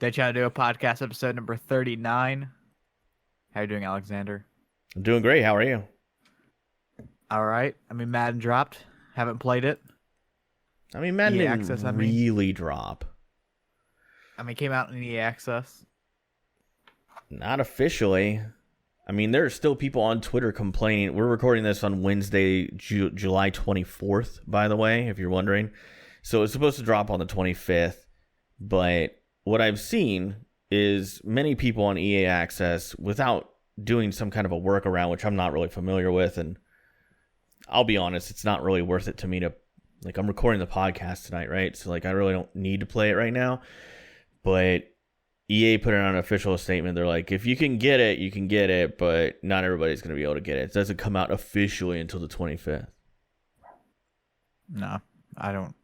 They try to do a podcast episode number 39. How you doing, Alexander? I'm doing great. How are you? All right. Madden dropped. Haven't played it. Madden EA didn't Access, really drop. It came out in EA Access. Not officially. There are still people on Twitter complaining. We're recording this on Wednesday, July 24th, by the way, if you're wondering. So it's supposed to drop on the 25th. But what I've seen is many people on EA Access, without doing some kind of a workaround, which I'm not really familiar with, and I'll be honest, it's not really worth it to me to, I'm recording the podcast tonight, right? So, I really don't need to play it right now. But EA put out an official statement. They're like, if you can get it, you can get it, but not everybody's going to be able to get it. It doesn't come out officially until the 25th. No, I don't.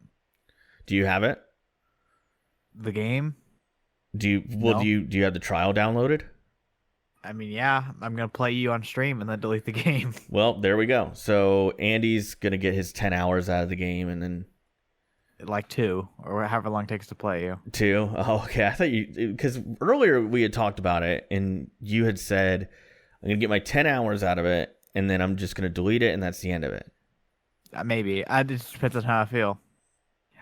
Do you have it? The game? Do you have the trial downloaded? Yeah. I'm going to play you on stream and then delete the game. Well, there we go. So Andy's going to get his 10 hours out of the game and then... 2, or however long it takes to play you. 2? Oh, okay. I thought because earlier we had talked about it and you had said, I'm going to get my 10 hours out of it and then I'm just going to delete it and that's the end of it. Maybe. It just depends on how I feel.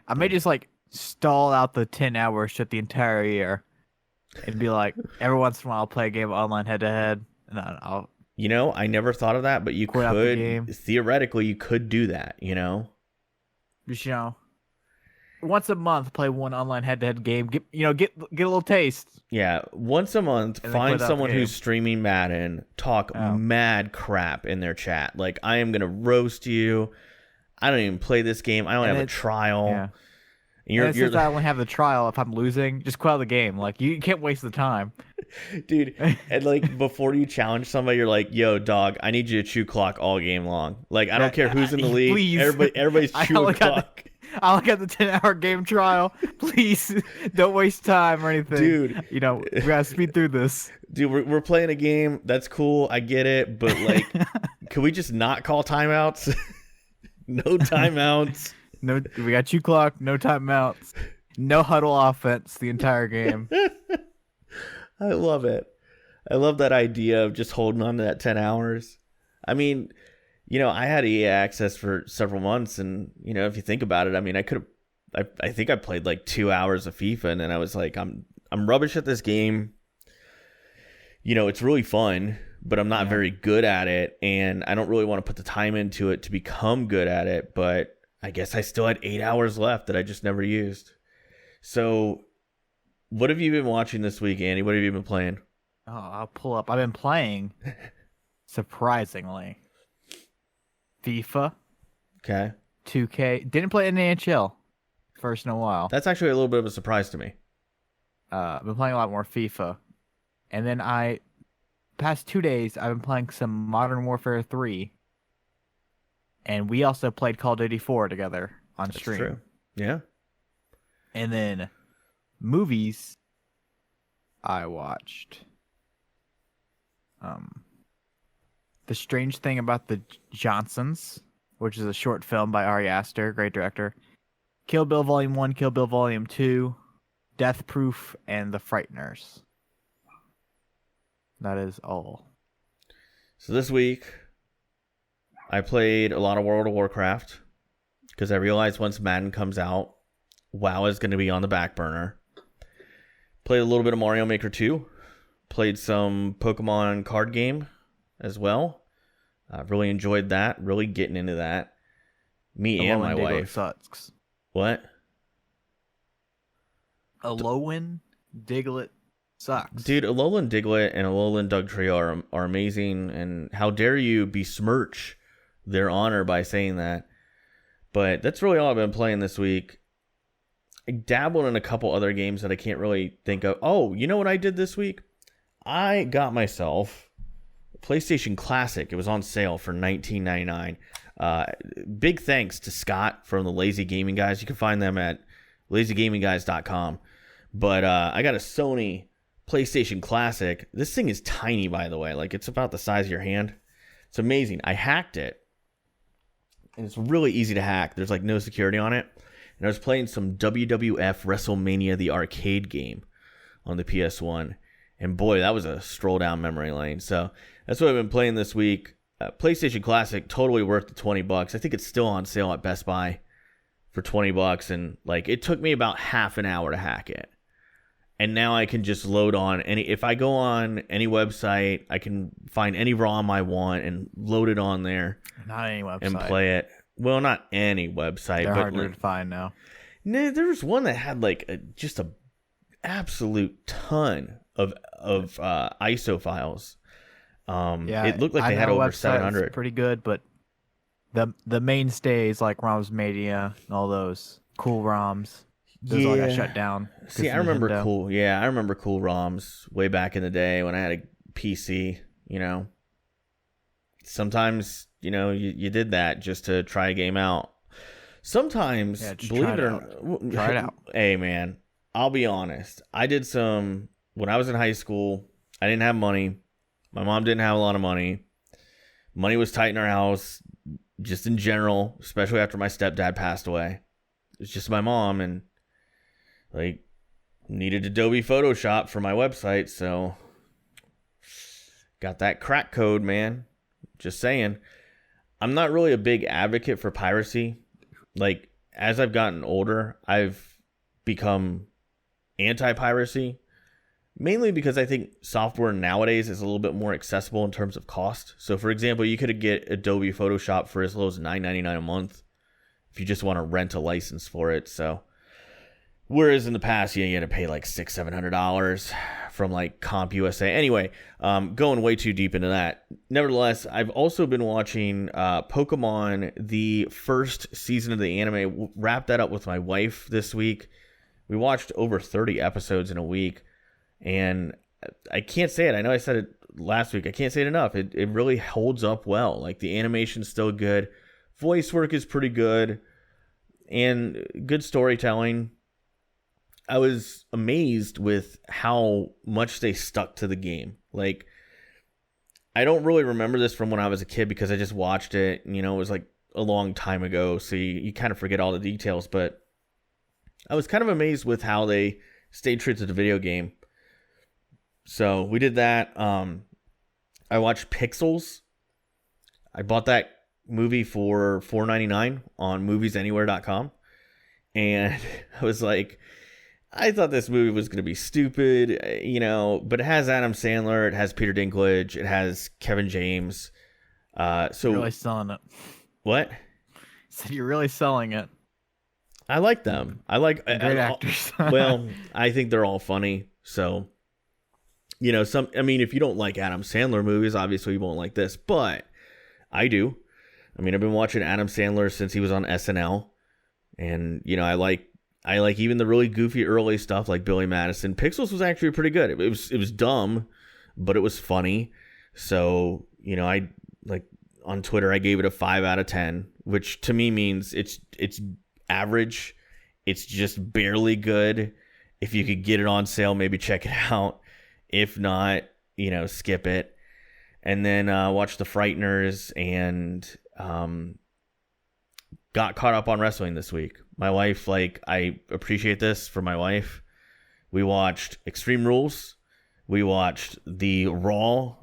I may just stall out the 10 hours shit the entire year and be like, every once in a while I'll play a game online head-to-head and then I'll... I never thought of that, but you could, theoretically, you could do that, Just, once a month, play one online head-to-head game. Get a little taste. Yeah, once a month, find someone who's streaming Madden, talk mad crap in their chat. I am gonna roast you. I don't even play this game. I don't have a trial. Yeah. And since I only have the trial, if I'm losing, just quit out the game. You can't waste the time, dude. And before you challenge somebody, you're like, "Yo, dog, I need you to chew clock all game long. I don't care who's in the league. Please. Everybody's chewing clock." I look at the 10-hour game trial. Please don't waste time or anything. Dude. We gotta speed through this. Dude, we're playing a game. That's cool. I get it. But, can we just not call timeouts? No timeouts. No, we got chew clock, no timeouts. No huddle offense the entire game. I love it. I love that idea of just holding on to that 10 hours. I had EA access for several months, and if you think about it, I think I played 2 hours of FIFA, and then I was like, I'm rubbish at this game. It's really fun, but I'm not very good at it, and I don't really want to put the time into it to become good at it. But I guess I still had 8 hours left that I just never used. So, what have you been watching this week, Andy? What have you been playing? Oh, I'll pull up. I've been playing, surprisingly, FIFA. Okay. 2K. Didn't play NHL. First in a while. That's actually a little bit of a surprise to me. I've been playing a lot more FIFA. And then past 2 days, I've been playing some Modern Warfare 3. And we also played Call of Duty 4 together on stream. That's true. Yeah. And then movies, I watched The Strange Thing About the Johnsons, which is a short film by Ari Aster, great director. Kill Bill Volume 1, Kill Bill Volume 2, Death Proof, and The Frighteners. That is all. So this week, I played a lot of World of Warcraft because I realized once Madden comes out, WoW is going to be on the back burner. Played a little bit of Mario Maker 2. Played some Pokemon card game as well. Really enjoyed that. Really getting into that. Me and my wife. Sucks. What? Alolan Diglett sucks. Dude, Alolan Diglett and Alolan Dugtrio are amazing, and how dare you besmirch their honor by saying that. But that's really all I've been playing this week. I dabbled in a couple other games that I can't really think of. Oh, you know what I did this week? I got myself a PlayStation Classic. It was on sale for $19.99. Big thanks to Scott from the Lazy Gaming Guys. You can find them at lazygamingguys.com. But I got a Sony PlayStation Classic. This thing is tiny, by the way. It's about the size of your hand. It's amazing. I hacked it. And it's really easy to hack. There's no security on it. And I was playing some WWF WrestleMania, the arcade game, on the PS1. And boy, that was a stroll down memory lane. So that's what I've been playing this week. PlayStation Classic, totally worth the $20. I think it's still on sale at Best Buy for $20. And like, it took me about half an hour to hack it. And now I can just load on if I go on any website, I can find any ROM I want and load it on there. Not any website. And play it. Well, not any website. They're but harder to find now. No, there was one that had like just a absolute ton of ISO files. It looked like they had over 700. Pretty good, but the mainstays like ROMs Mania and all those cool ROMs. Those all got shut down. See, I remember cool. Yeah, I remember cool ROMs way back in the day when I had a PC. You know, sometimes you did that just to try a game out. Sometimes, believe it or not, try it out. Hey, man, I'll be honest. I did some when I was in high school. I didn't have money. My mom didn't have a lot of money. Money was tight in our house, just in general, especially after my stepdad passed away. It's just my mom and. Like, needed Adobe Photoshop for my website, so got that crack code, man. Just saying. I'm not really a big advocate for piracy. Like, as I've gotten older, I've become anti-piracy. Mainly because I think software nowadays is a little bit more accessible in terms of cost. So, for example, you could get Adobe Photoshop for as low as $9.99 a month if you just want to rent a license for it, so... Whereas in the past, you had to pay like $600-$700 from like CompUSA. Anyway, going way too deep into that. Nevertheless, I've also been watching Pokemon, the first season of the anime. Wrapped that up with my wife this week. We watched over 30 episodes in a week. And I can't say it. I know I said it last week. I can't say it enough. It really holds up well. Like the animation's still good. Voice work is pretty good. And good storytelling. I was amazed with how much they stuck to the game. Like, I don't really remember this from when I was a kid because I just watched it. It was like a long time ago, so you kind of forget all the details. But I was kind of amazed with how they stayed true to the video game. So we did that. I watched Pixels. I bought that movie for $4.99 on moviesanywhere.com. And I was like... I thought this movie was going to be stupid, but it has Adam Sandler, it has Peter Dinklage, it has Kevin James. So you're really selling it. What? So you're really selling it. I like them. I like great actors. Well, I think they're all funny. So, if you don't like Adam Sandler movies, obviously you won't like this, but I do. I've been watching Adam Sandler since he was on SNL, and I like even the really goofy early stuff like Billy Madison. Pixels was actually pretty good. It was dumb, but it was funny. So, I like on Twitter I gave it a 5 out of 10, which to me means it's average. It's just barely good. If you could get it on sale, maybe check it out. If not, skip it. And then watch the Frighteners and got caught up on wrestling this week. My wife, I appreciate this for my wife. We watched Extreme Rules. We watched the Raw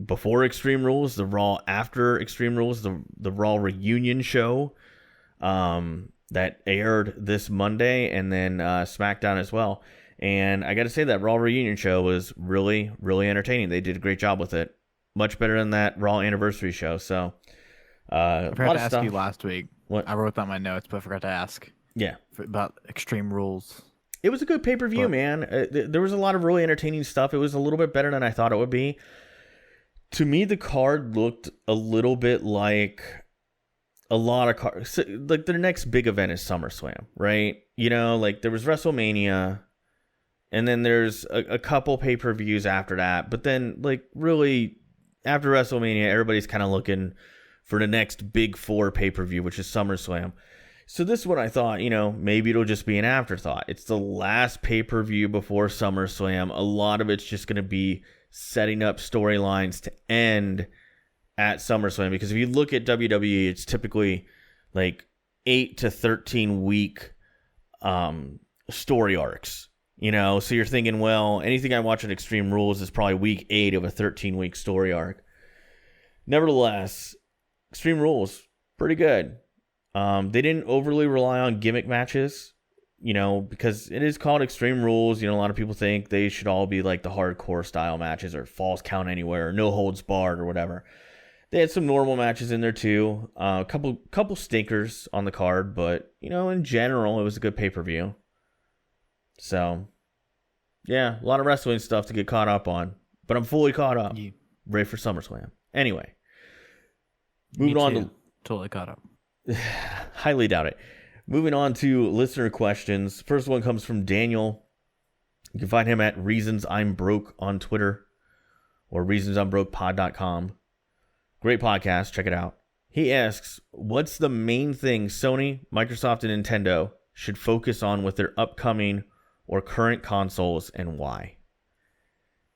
before Extreme Rules, the Raw after Extreme Rules, the Raw reunion show that aired this Monday, and then SmackDown as well. And I got to say that Raw reunion show was really, really entertaining. They did a great job with it. Much better than that Raw anniversary show. So, I forgot to ask you last week. What? I wrote that in my notes, but I forgot to ask. Yeah. About Extreme Rules. It was a good pay-per-view, man. There was a lot of really entertaining stuff. It was a little bit better than I thought it would be. To me, the card looked a little bit like a lot of cards. Like, their next big event is SummerSlam, right? There was WrestleMania, and then there's a couple pay-per-views after that. But then, really, after WrestleMania, everybody's kind of looking for the next big 4 pay-per-view, which is SummerSlam. So this one I thought, maybe it'll just be an afterthought. It's the last pay-per-view before SummerSlam. A lot of it's just going to be setting up storylines to end at SummerSlam. Because if you look at WWE, it's typically 8 to 13 week story arcs. So you're thinking, well, anything I watch on Extreme Rules is probably week 8 of a 13-week story arc. Nevertheless, Extreme Rules, pretty good. They didn't overly rely on gimmick matches, because it is called Extreme Rules. A lot of people think they should all be like the hardcore style matches or falls count anywhere or no holds barred or whatever. They had some normal matches in there too. A couple stinkers on the card, but in general, it was a good pay-per-view. So, yeah, a lot of wrestling stuff to get caught up on, but I'm fully caught up, ready for SummerSlam. Anyway, moving on to totally caught up. highly doubt it. Moving on to listener questions. First one comes from Daniel. You can find him at Reasons I'm Broke on Twitter or reasonsI'mBrokePod.com. Great podcast. Check it out. He asks, what's the main thing Sony, Microsoft, and Nintendo should focus on with their upcoming or current consoles and why?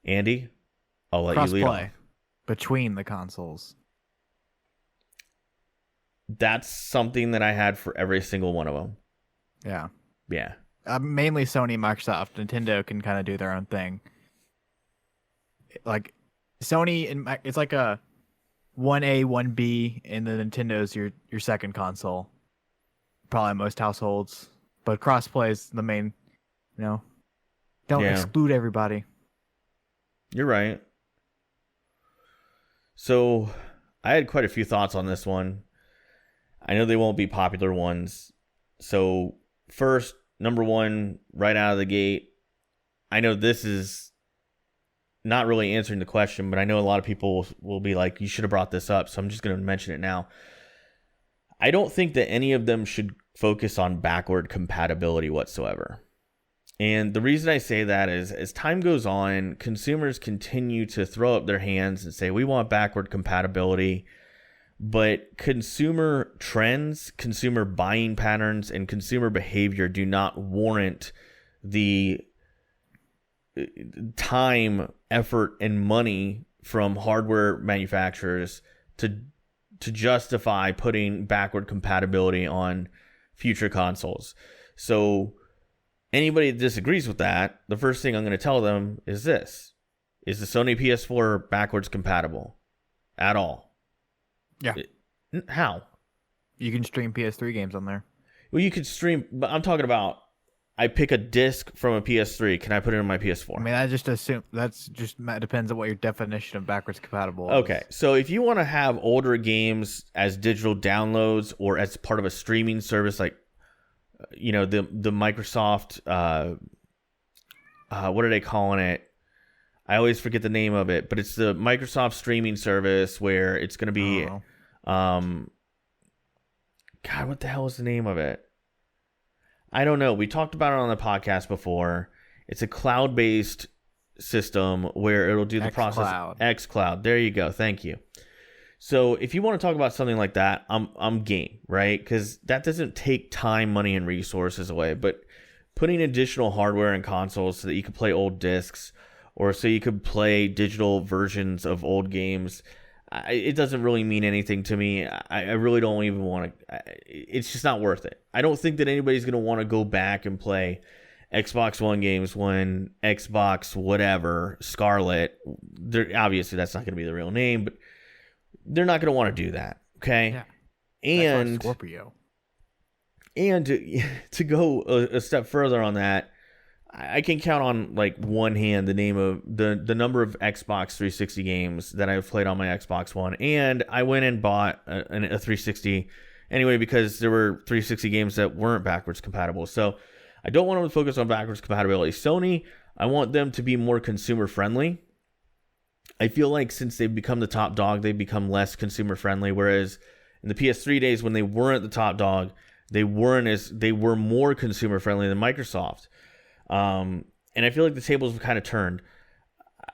Andy, I'll let you lead off. Crossplay between the consoles. That's something that I had for every single one of them. Yeah. Yeah. Mainly Sony, Microsoft. Nintendo can kind of do their own thing. Like Sony, and it's like a 1A, 1B, and the Nintendo's your second console. Probably most households. But crossplay is the main, don't exclude everybody. You're right. So I had quite a few thoughts on this one. I know they won't be popular ones. So first, number one, right out of the gate, I know this is not really answering the question, but I know a lot of people will be like, you should have brought this up, so I'm just going to mention it now. I don't think that any of them should focus on backward compatibility whatsoever. And the reason I say that is, as time goes on, consumers continue to throw up their hands and say, we want backward compatibility. But consumer trends, consumer buying patterns, and consumer behavior do not warrant the time, effort, and money from hardware manufacturers to justify putting backward compatibility on future consoles. So anybody that disagrees with that, the first thing I'm going to tell them is this. Is the Sony PS4 backwards compatible at all? Yeah. How? You can stream PS3 games on there. Well, you could stream, but I'm talking about I pick a disc from a PS3. Can I put it in my PS4? I mean, I just assume that depends on what your definition of backwards compatible is. Okay, so if you want to have older games as digital downloads or as part of a streaming service, like the Microsoft, what are they calling it? I always forget the name of it, but it's the Microsoft streaming service where it's going to be, God, what the hell is the name of it? I don't know. We talked about it on the podcast before. It's a cloud-based system where it'll do the process. xCloud. There you go. Thank you. So if you want to talk about something like that, I'm game, right? Because that doesn't take time, money, and resources away. But putting additional hardware in consoles so that you can play old discs, or so you could play digital versions of old games, it doesn't really mean anything to me. I really don't even want to. It's just not worth it. I don't think that anybody's going to want to go back and play Xbox One games when Xbox whatever, Scarlet, obviously that's not going to be the real name, but they're not going to want to do that. Okay? Yeah. And Scorpio. And to go a step further on that, I can count on like one hand the name of the number of Xbox 360 games that I've played on my Xbox One, and I went and bought a 360 anyway because there were 360 games that weren't backwards compatible. So I don't want them to focus on backwards compatibility. Sony, I want them to be more consumer friendly. I feel like since they've become the top dog, they've become less consumer friendly. Whereas in the PS3 days when they weren't the top dog, they were more consumer friendly than Microsoft. And I feel like the tables have kind of turned.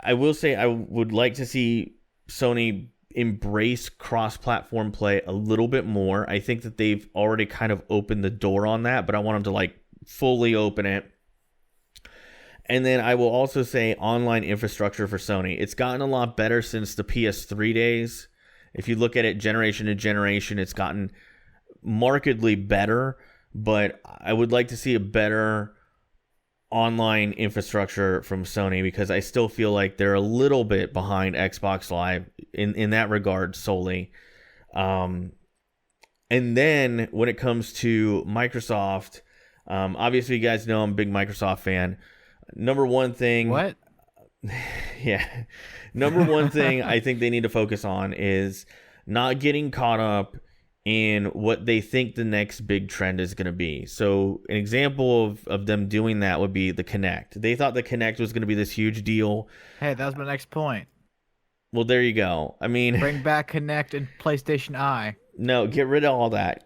I will say I would like to see Sony embrace cross-platform play a little bit more. I think that they've already kind of opened the door on that, but I want them to like fully open it. And then I will also say online infrastructure for Sony. It's gotten a lot better since the PS3 days. If you look at it generation to generation, it's gotten markedly better, but I would like to see a better online infrastructure from Sony, because I still feel like they're a little bit behind Xbox Live in that regard solely. And then when it comes to Microsoft, obviously you guys know I'm a big Microsoft fan. Number one thing, What? yeah, number one thing I think they need to focus on is not getting caught up in what they think the next big trend is going to be. So an example of them doing that would be the Kinect. They thought the Kinect was going to be this huge deal. Hey, that was my next point. Well, there you go. I mean, Bring back Kinect and PlayStation Eye. no, get rid of all that.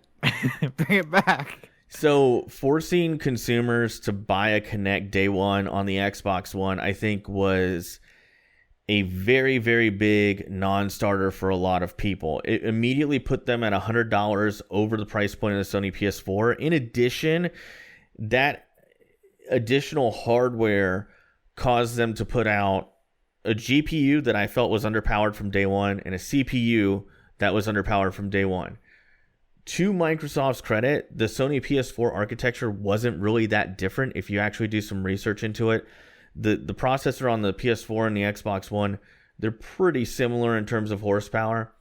Bring it back. So forcing consumers to buy a Kinect day one on the Xbox One, I think, was a very, very big non-starter for a lot of people. It immediately put them at $100 over the price point of the Sony PS4. In addition, that additional hardware caused them to put out a GPU that I felt was underpowered from day one and a CPU that was underpowered from day one. To Microsoft's credit, the Sony PS4 architecture wasn't really that different if you actually do some research into it. The processor on the PS4 and the Xbox One, they're pretty similar in terms of horsepower.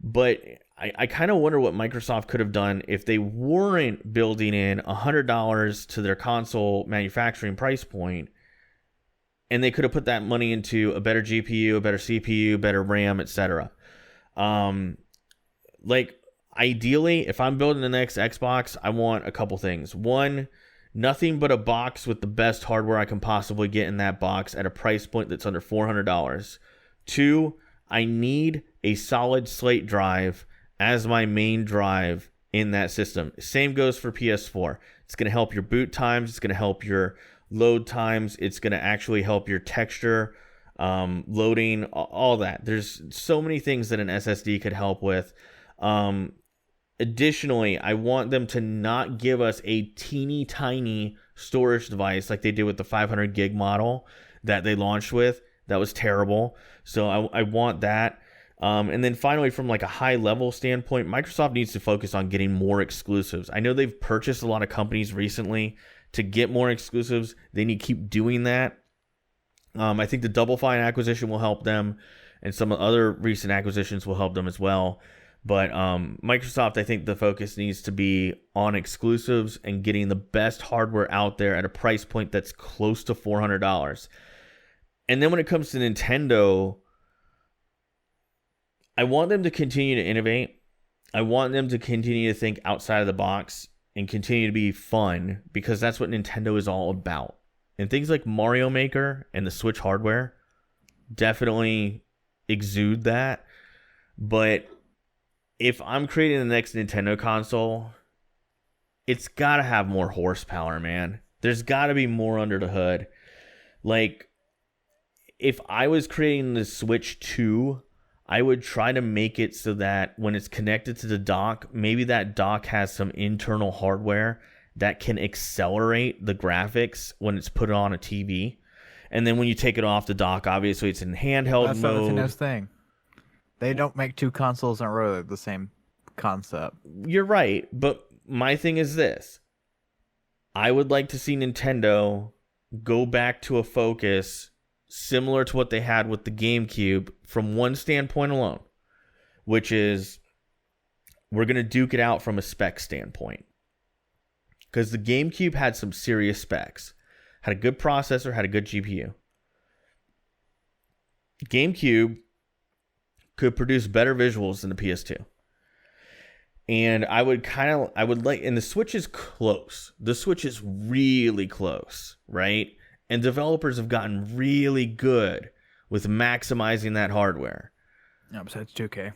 But I kind of wonder what Microsoft could have done if they weren't building in $100 to their console manufacturing price point, and they could have put that money into a better GPU, a better CPU, better RAM, etc. Like, ideally, if I'm building the next Xbox, I want a couple things. One, nothing but a box with the best hardware I can possibly get in that box at a price point that's under $400. Two, I need a solid slate drive as my main drive in that system. Same goes for PS4. It's going to help your boot times. It's going to help your load times. It's going to actually help your texture loading, all that. There's so many things that an SSD could help with. Additionally, I want them to not give us a teeny tiny storage device like they did with the 500 gig model that they launched with. That was terrible. So I want that. And then finally, from like a high level standpoint, Microsoft needs to focus on getting more exclusives. I know they've purchased a lot of companies recently to get more exclusives. They need to keep doing that. I think the Double Fine acquisition will help them, and some other recent acquisitions will help them as well. But Microsoft, I think the focus needs to be on exclusives and getting the best hardware out there at a price point that's close to $400. And then when it comes to Nintendo, I want them to continue to innovate. I want them to continue to think outside of the box and continue to be fun, because that's what Nintendo is all about. And things like Mario Maker and the Switch hardware definitely exude that. But if I'm creating the next Nintendo console, it's got to have more horsepower, man. There's got to be more under the hood. Like, if I was creating the Switch 2, I would try to make it so that when it's connected to the dock, maybe that dock has some internal hardware that can accelerate the graphics when it's put on a TV. And then when you take it off the dock, obviously it's in handheld That's mode. the Nintendo's thing. They don't make two consoles in a row. They're the same concept. You're right, but my thing is this. I would like to see Nintendo go back to a focus similar to what they had with the GameCube from one standpoint alone, which is we're going to duke it out from a spec standpoint. Because the GameCube had some serious specs. Had a good processor, had a good GPU. GameCube could produce better visuals than the PS2. And I would like, and the Switch is close. The Switch is really close, right? And developers have gotten really good with maximizing that hardware. No, besides 2K.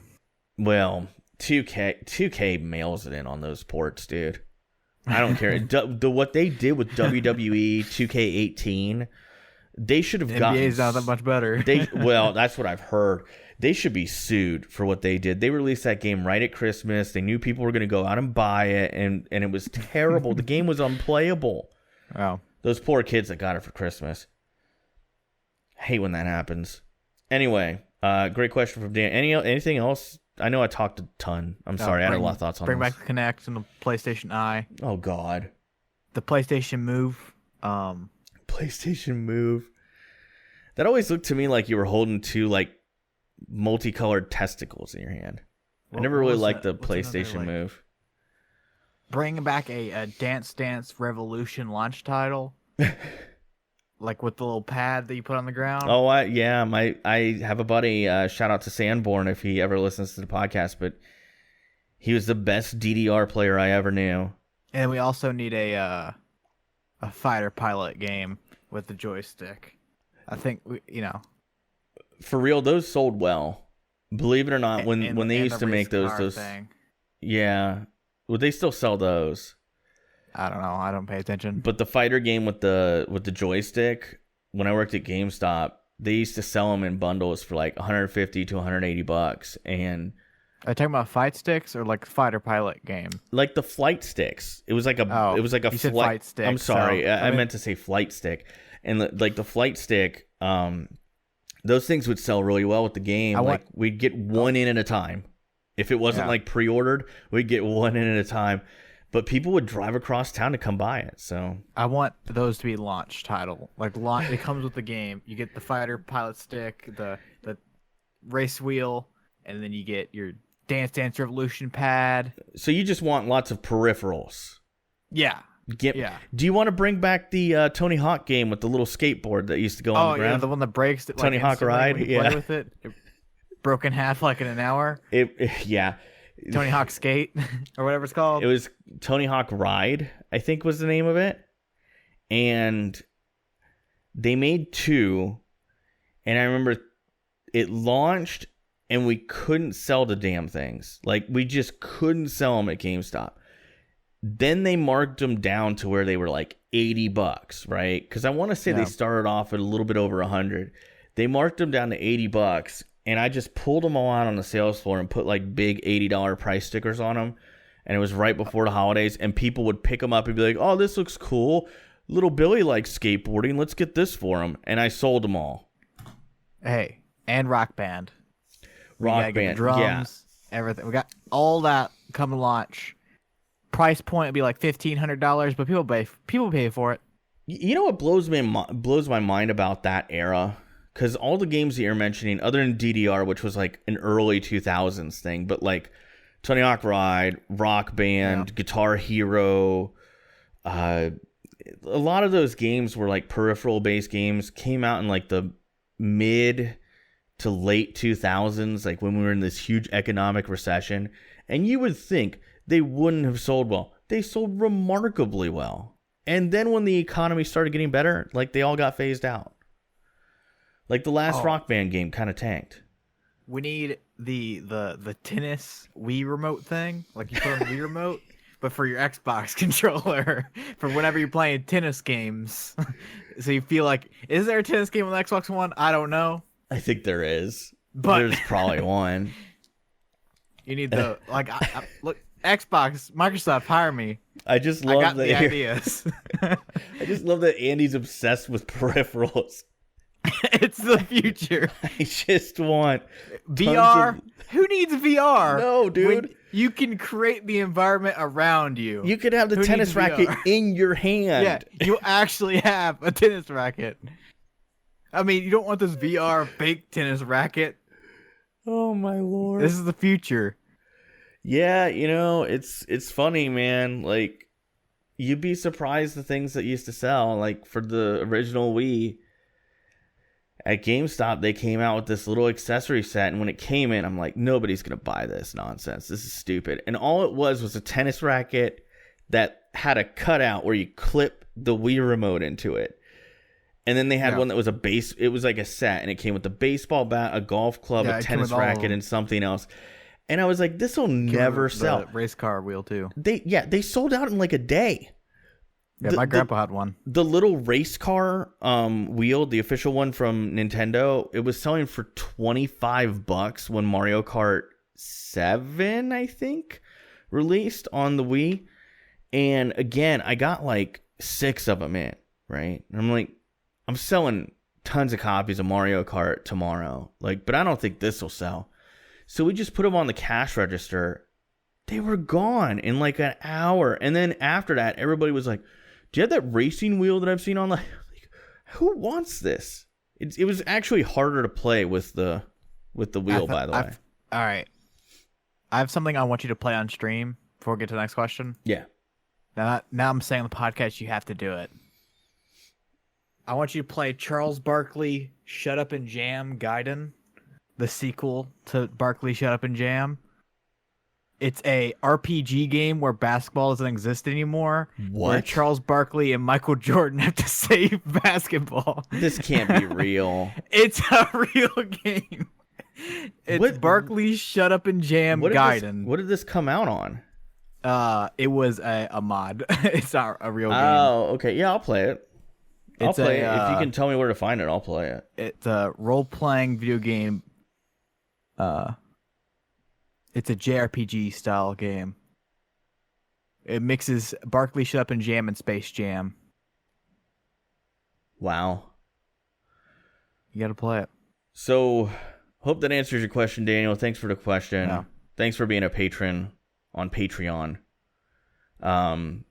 Well, 2K mails it in on those ports, dude. I don't care. What they did with WWE 2K18, they should have gotten... NBA's not that much better. Well, that's what I've heard. They should be sued for what they did. They released that game right at Christmas. They knew people were going to go out and buy it, and it was terrible. The game was unplayable. Wow. Those poor kids that got it for Christmas. I hate when that happens. Anyway, great question from Dan. Anything else? I know I talked a ton. I'm sorry. I had a lot of thoughts on this. Bring back the Kinect and the PlayStation Eye. Oh, God. The PlayStation Move. PlayStation Move. That always looked to me like you were holding two like multicolored testicles in your hand. I never really liked the PlayStation Move. Bring back a Dance Dance Revolution launch title. Like with the little pad that you put on the ground. Oh, I have a buddy, shout out to Sanborn if he ever listens to the podcast, but he was the best DDR player I ever knew. And we also need a fighter pilot game with the joystick. I think, For real, those sold well. Believe it or not, when they used to make those thing. Yeah. Would they still sell those? I don't know. I don't pay attention. But the fighter game with the joystick, when I worked at GameStop, they used to sell them in bundles for like $150 to $180, and are you talking about fight sticks or like fighter pilot game? Like the flight sticks. It was like a flight stick. I'm sorry, so, I meant to say flight stick. And the flight stick, those things would sell really well with the game. We'd get one in at a time. If it wasn't like pre-ordered, we'd get one in at a time. But people would drive across town to come buy it. So I want those to be launch title. Like launch, it comes with the game. You get the fighter pilot stick, the race wheel, and then you get your Dance Dance Revolution pad. So you just want lots of peripherals. Yeah. Do you want to bring back the Tony Hawk game with the little skateboard that used to go on the ground? Oh, yeah, the one that breaks. Tony Hawk Ride? Play with it. It broke in half like in an hour. Yeah. Tony Hawk Skate or whatever it's called. It was Tony Hawk Ride, I think was the name of it. And they made two. And I remember it launched and we couldn't sell the damn things. Like, we just couldn't sell them at GameStop. Then they marked them down to where they were like $80, right? Because I want to say they started off at a little bit over 100. They marked them down to $80. And I just pulled them all out on the sales floor and put like big $80 price stickers on them. And it was right before the holidays. And people would pick them up and be like, oh, this looks cool. Little Billy likes skateboarding. Let's get this for him. And I sold them all. Hey, and Rock Band. Rock Band, drums, everything. We got all that come to launch. Price point would be like $1,500, but people pay for it. You know what blows my mind about that era? Because all the games that you're mentioning, other than DDR, which was like an early 2000s thing, but like Tony Hawk Ride, Rock Band, Guitar Hero, a lot of those games were like peripheral-based games, came out in like the mid to late 2000s, like when we were in this huge economic recession. And you would think they wouldn't have sold well. They sold remarkably well. And then when the economy started getting better, like they all got phased out. Like the last Rock Band game kind of tanked. We need the tennis Wii remote thing, like you put on the Wii remote, but for your Xbox controller for whenever you're playing tennis games. So you feel like, is there a tennis game on the Xbox One? I don't know. I think there is, but there's probably one. You need the look Xbox, Microsoft, hire me. I just love the ideas. I just love that Andy's obsessed with peripherals. It's the future. I just want VR. Who needs VR? No, dude. When you can create the environment around you. You could have the tennis racket in your hand. Yeah, you actually have a tennis racket. I mean, you don't want this VR fake tennis racket. Oh my lord. This is the future. Yeah, it's funny, man. Like, you'd be surprised the things that used to sell. Like, for the original Wii, at GameStop, they came out with this little accessory set, and when it came in, I'm like, nobody's going to buy this nonsense. This is stupid. And all it was a tennis racket that had a cutout where you clip the Wii remote into it. And then they had one that was it was like a set, and it came with a baseball bat, a golf club, a tennis racket, and something else. And I was like, this will never sell. The race car wheel, too. They sold out in like a day. Yeah, my grandpa had one. The little race car wheel, the official one from Nintendo, it was selling for $25 when Mario Kart 7, I think, released on the Wii. And again, I got like 6 of them in, right? And I'm like, I'm selling tons of copies of Mario Kart tomorrow. Like, but I don't think this will sell. So we just put them on the cash register. They were gone in like an hour. And then after that, everybody was like, do you have that racing wheel that I've seen online? Like, Who wants this? It was actually harder to play with the wheel, by the way. All right. I have something I want you to play on stream before we get to the next question. Yeah. Now I'm saying on the podcast you have to do it. I want you to play Charles Barkley Shut Up and Jam Gaiden, the sequel to Barkley Shut Up and Jam. It's a RPG game where basketball doesn't exist anymore. What? Where Charles Barkley and Michael Jordan have to save basketball. This can't be real. It's a real game. It's Barkley Shut Up and Jam Gaiden. What did this come out on? It was a mod. It's not a real game. Oh, okay. Yeah, I'll play it. I'll play it. If you can uh, tell me where to find it, I'll play it. It's a role-playing video game. It's a JRPG style game. It mixes Barkley Shut Up and Jam and Space Jam. Wow. You gotta play it. So, hope that answers your question, Daniel. Thanks for the question. Yeah. Thanks for being a patron on Patreon. And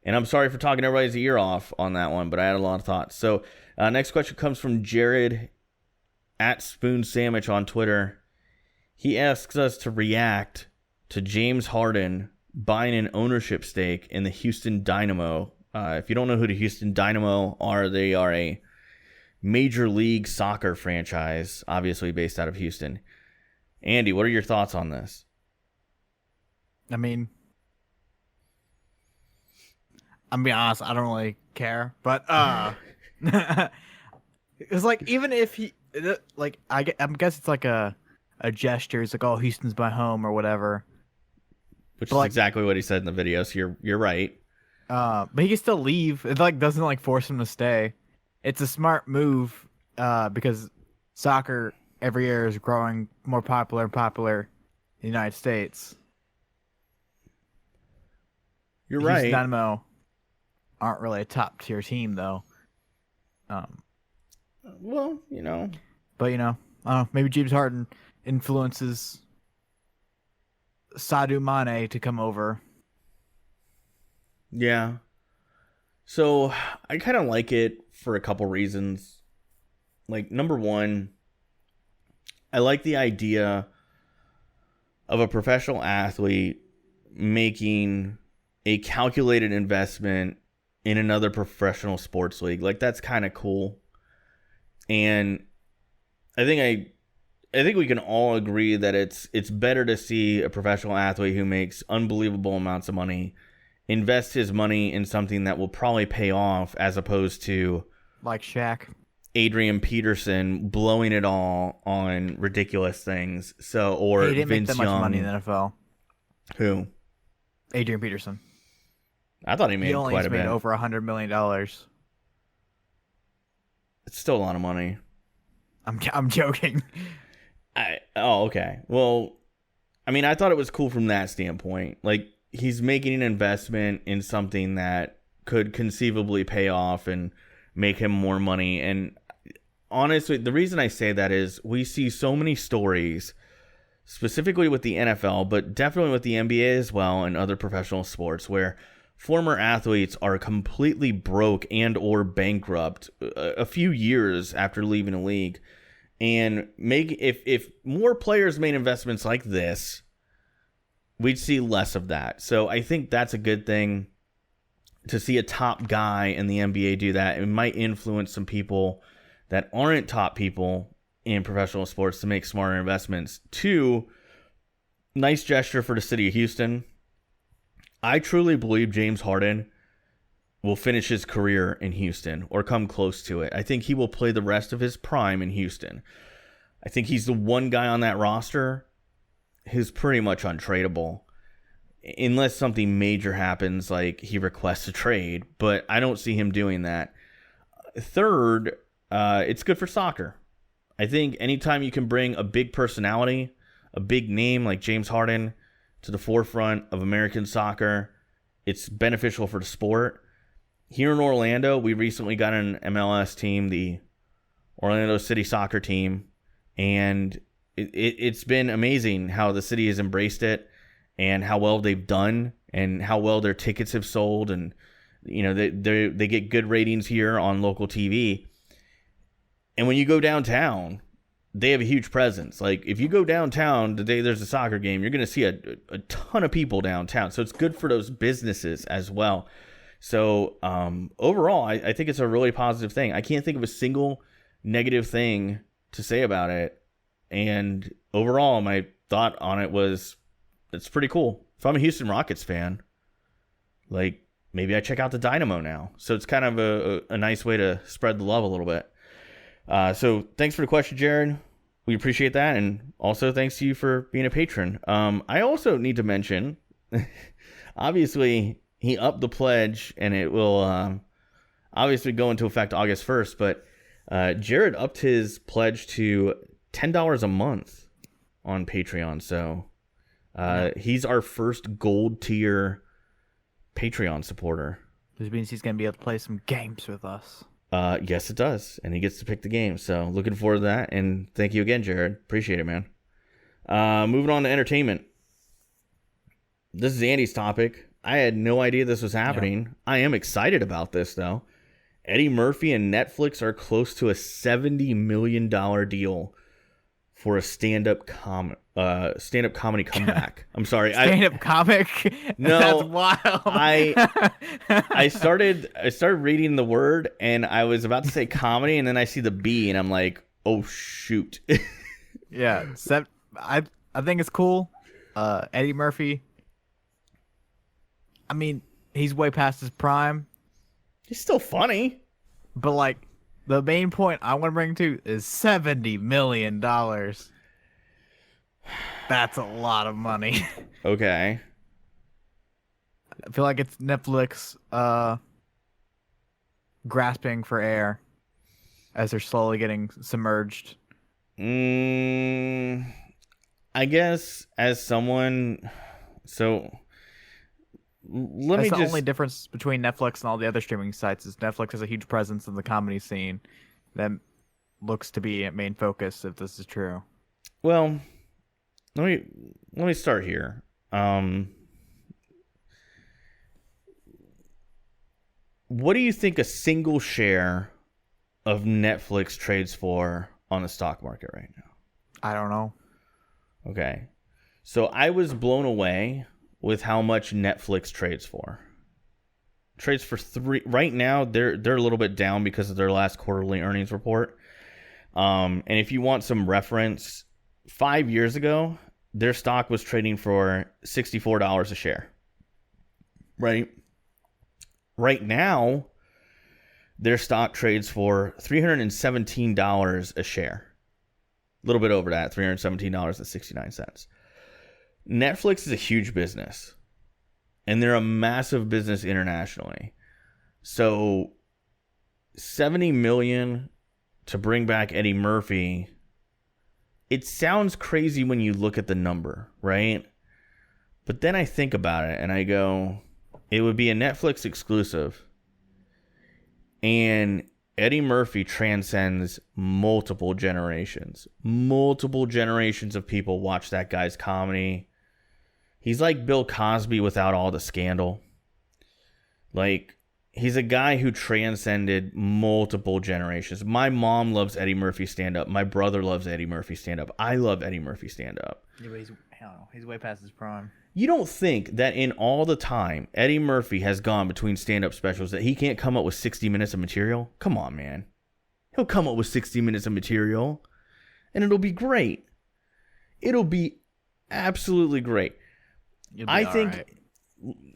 I'm sorry for talking everybody's ear off on that one, but I had a lot of thoughts. So, next question comes from Jarrod at Spoon Sandwich on Twitter. He asks us to react to James Harden buying an ownership stake in the Houston Dynamo. If you don't know who the Houston Dynamo are, they are a Major League Soccer franchise, obviously based out of Houston. Andy, what are your thoughts on this? I mean, I'm being honest, I don't really care, but it's like, even if he, like, I guess it's like a gesture. It's like, oh, Houston's my home or whatever. Which is exactly what he said in the video. So you're right. But he can still leave. It like doesn't like force him to stay. It's a smart move because soccer every year is growing more popular and popular in the United States. You're Houston right. Dynamo aren't really a top tier team though. Well, you know. But I don't know, maybe James Harden influences Sadio Mane to come over. Yeah. So I kind of like it for a couple reasons. Like, number one, I like the idea of a professional athlete making a calculated investment in another professional sports league. Like, that's kind of cool. And I think we can all agree that it's better to see a professional athlete who makes unbelievable amounts of money invest his money in something that will probably pay off, as opposed to like Shaq, Adrian Peterson blowing it all on ridiculous things. So, or he didn't Vince make that Young. much money in the NFL. Who? Adrian Peterson. I thought he made quite a bit. He only made over $100 million. It's still a lot of money. I'm joking. Okay. Well, I mean, I thought it was cool from that standpoint. Like, he's making an investment in something that could conceivably pay off and make him more money. And honestly, the reason I say that is we see so many stories, specifically with the NFL, but definitely with the NBA as well and other professional sports, where former athletes are completely broke and or bankrupt a few years after leaving a league. And if more players made investments like this, we'd see less of that. So I think that's a good thing to see a top guy in the NBA do that. It might influence some people that aren't top people in professional sports to make smarter investments. Two, nice gesture for the city of Houston. I truly believe James Harden will finish his career in Houston or come close to it. I think he will play the rest of his prime in Houston. I think he's the one guy on that roster who's pretty much untradeable unless something major happens, like he requests a trade, but I don't see him doing that. Third, it's good for soccer. I think anytime you can bring a big personality, a big name like James Harden to the forefront of American soccer, it's beneficial for the sport. Here in Orlando, we recently got an MLS team, the Orlando City Soccer team, and it's been amazing how the city has embraced it and how well they've done and how well their tickets have sold. And They get good ratings here on local TV. And when you go downtown, they have a huge presence. Like, if you go downtown the day there's a soccer game, you're going to see a ton of people downtown. So it's good for those businesses as well. So overall, I think it's a really positive thing. I can't think of a single negative thing to say about it. And overall, my thought on it was, it's pretty cool. If I'm a Houston Rockets fan, like, maybe I check out the Dynamo now. So it's kind of a nice way to spread the love a little bit. So thanks for the question, Jarrod. We appreciate that. And also thanks to you for being a patron. I also need to mention, obviously, he upped the pledge, and it will obviously go into effect August 1st. But Jarrod upped his pledge to $10 a month on Patreon. So he's our first gold tier Patreon supporter. Which means he's going to be able to play some games with us. Yes, it does. And he gets to pick the game. So looking forward to that. And thank you again, Jarrod. Appreciate it, man. Moving on to entertainment. This is Andy's topic. I had no idea this was happening. Yeah. I am excited about this, though. Eddie Murphy and Netflix are close to a $70 million deal for a stand-up comedy comeback. I'm sorry. Stand-up comic? No. That's wild. I started reading the word, and I was about to say comedy, and then I see the B, and I'm like, oh, shoot. Yeah. I think it's cool. Eddie Murphy, I mean, he's way past his prime. He's still funny. But, like, the main point I want to bring to is $70 million. That's a lot of money. Okay. I feel like it's Netflix grasping for air as they're slowly getting submerged. I guess as someone... So... That's the only difference between Netflix and all the other streaming sites is Netflix has a huge presence in the comedy scene that looks to be a main focus if this is true. Well, let me start here. What do you think a single share of Netflix trades for on the stock market right now? I don't know. Okay. So I was blown away with how much Netflix trades for. Trades for right now, they're a little bit down because of their last quarterly earnings report. And if you want some reference, 5 years ago, their stock was trading for $64 a share. Right? Right now, their stock trades for $317 a share. A little bit over that, $317.69. Netflix is a huge business, and they're a massive business internationally. So $70 million to bring back Eddie Murphy, it sounds crazy when you look at the number, right? But then I think about it and I go, it would be a Netflix exclusive, and Eddie Murphy transcends multiple generations. Multiple generations of people watch that guy's comedy. He's like Bill Cosby without all the scandal. Like, he's a guy who transcended multiple generations. My mom loves Eddie Murphy stand-up. My brother loves Eddie Murphy stand-up. I love Eddie Murphy stand-up. Yeah, but he's way past his prime. You don't think that in all the time Eddie Murphy has gone between stand-up specials that he can't come up with 60 minutes of material? Come on, man. He'll come up with 60 minutes of material, and it'll be great. It'll be absolutely great. I think, right.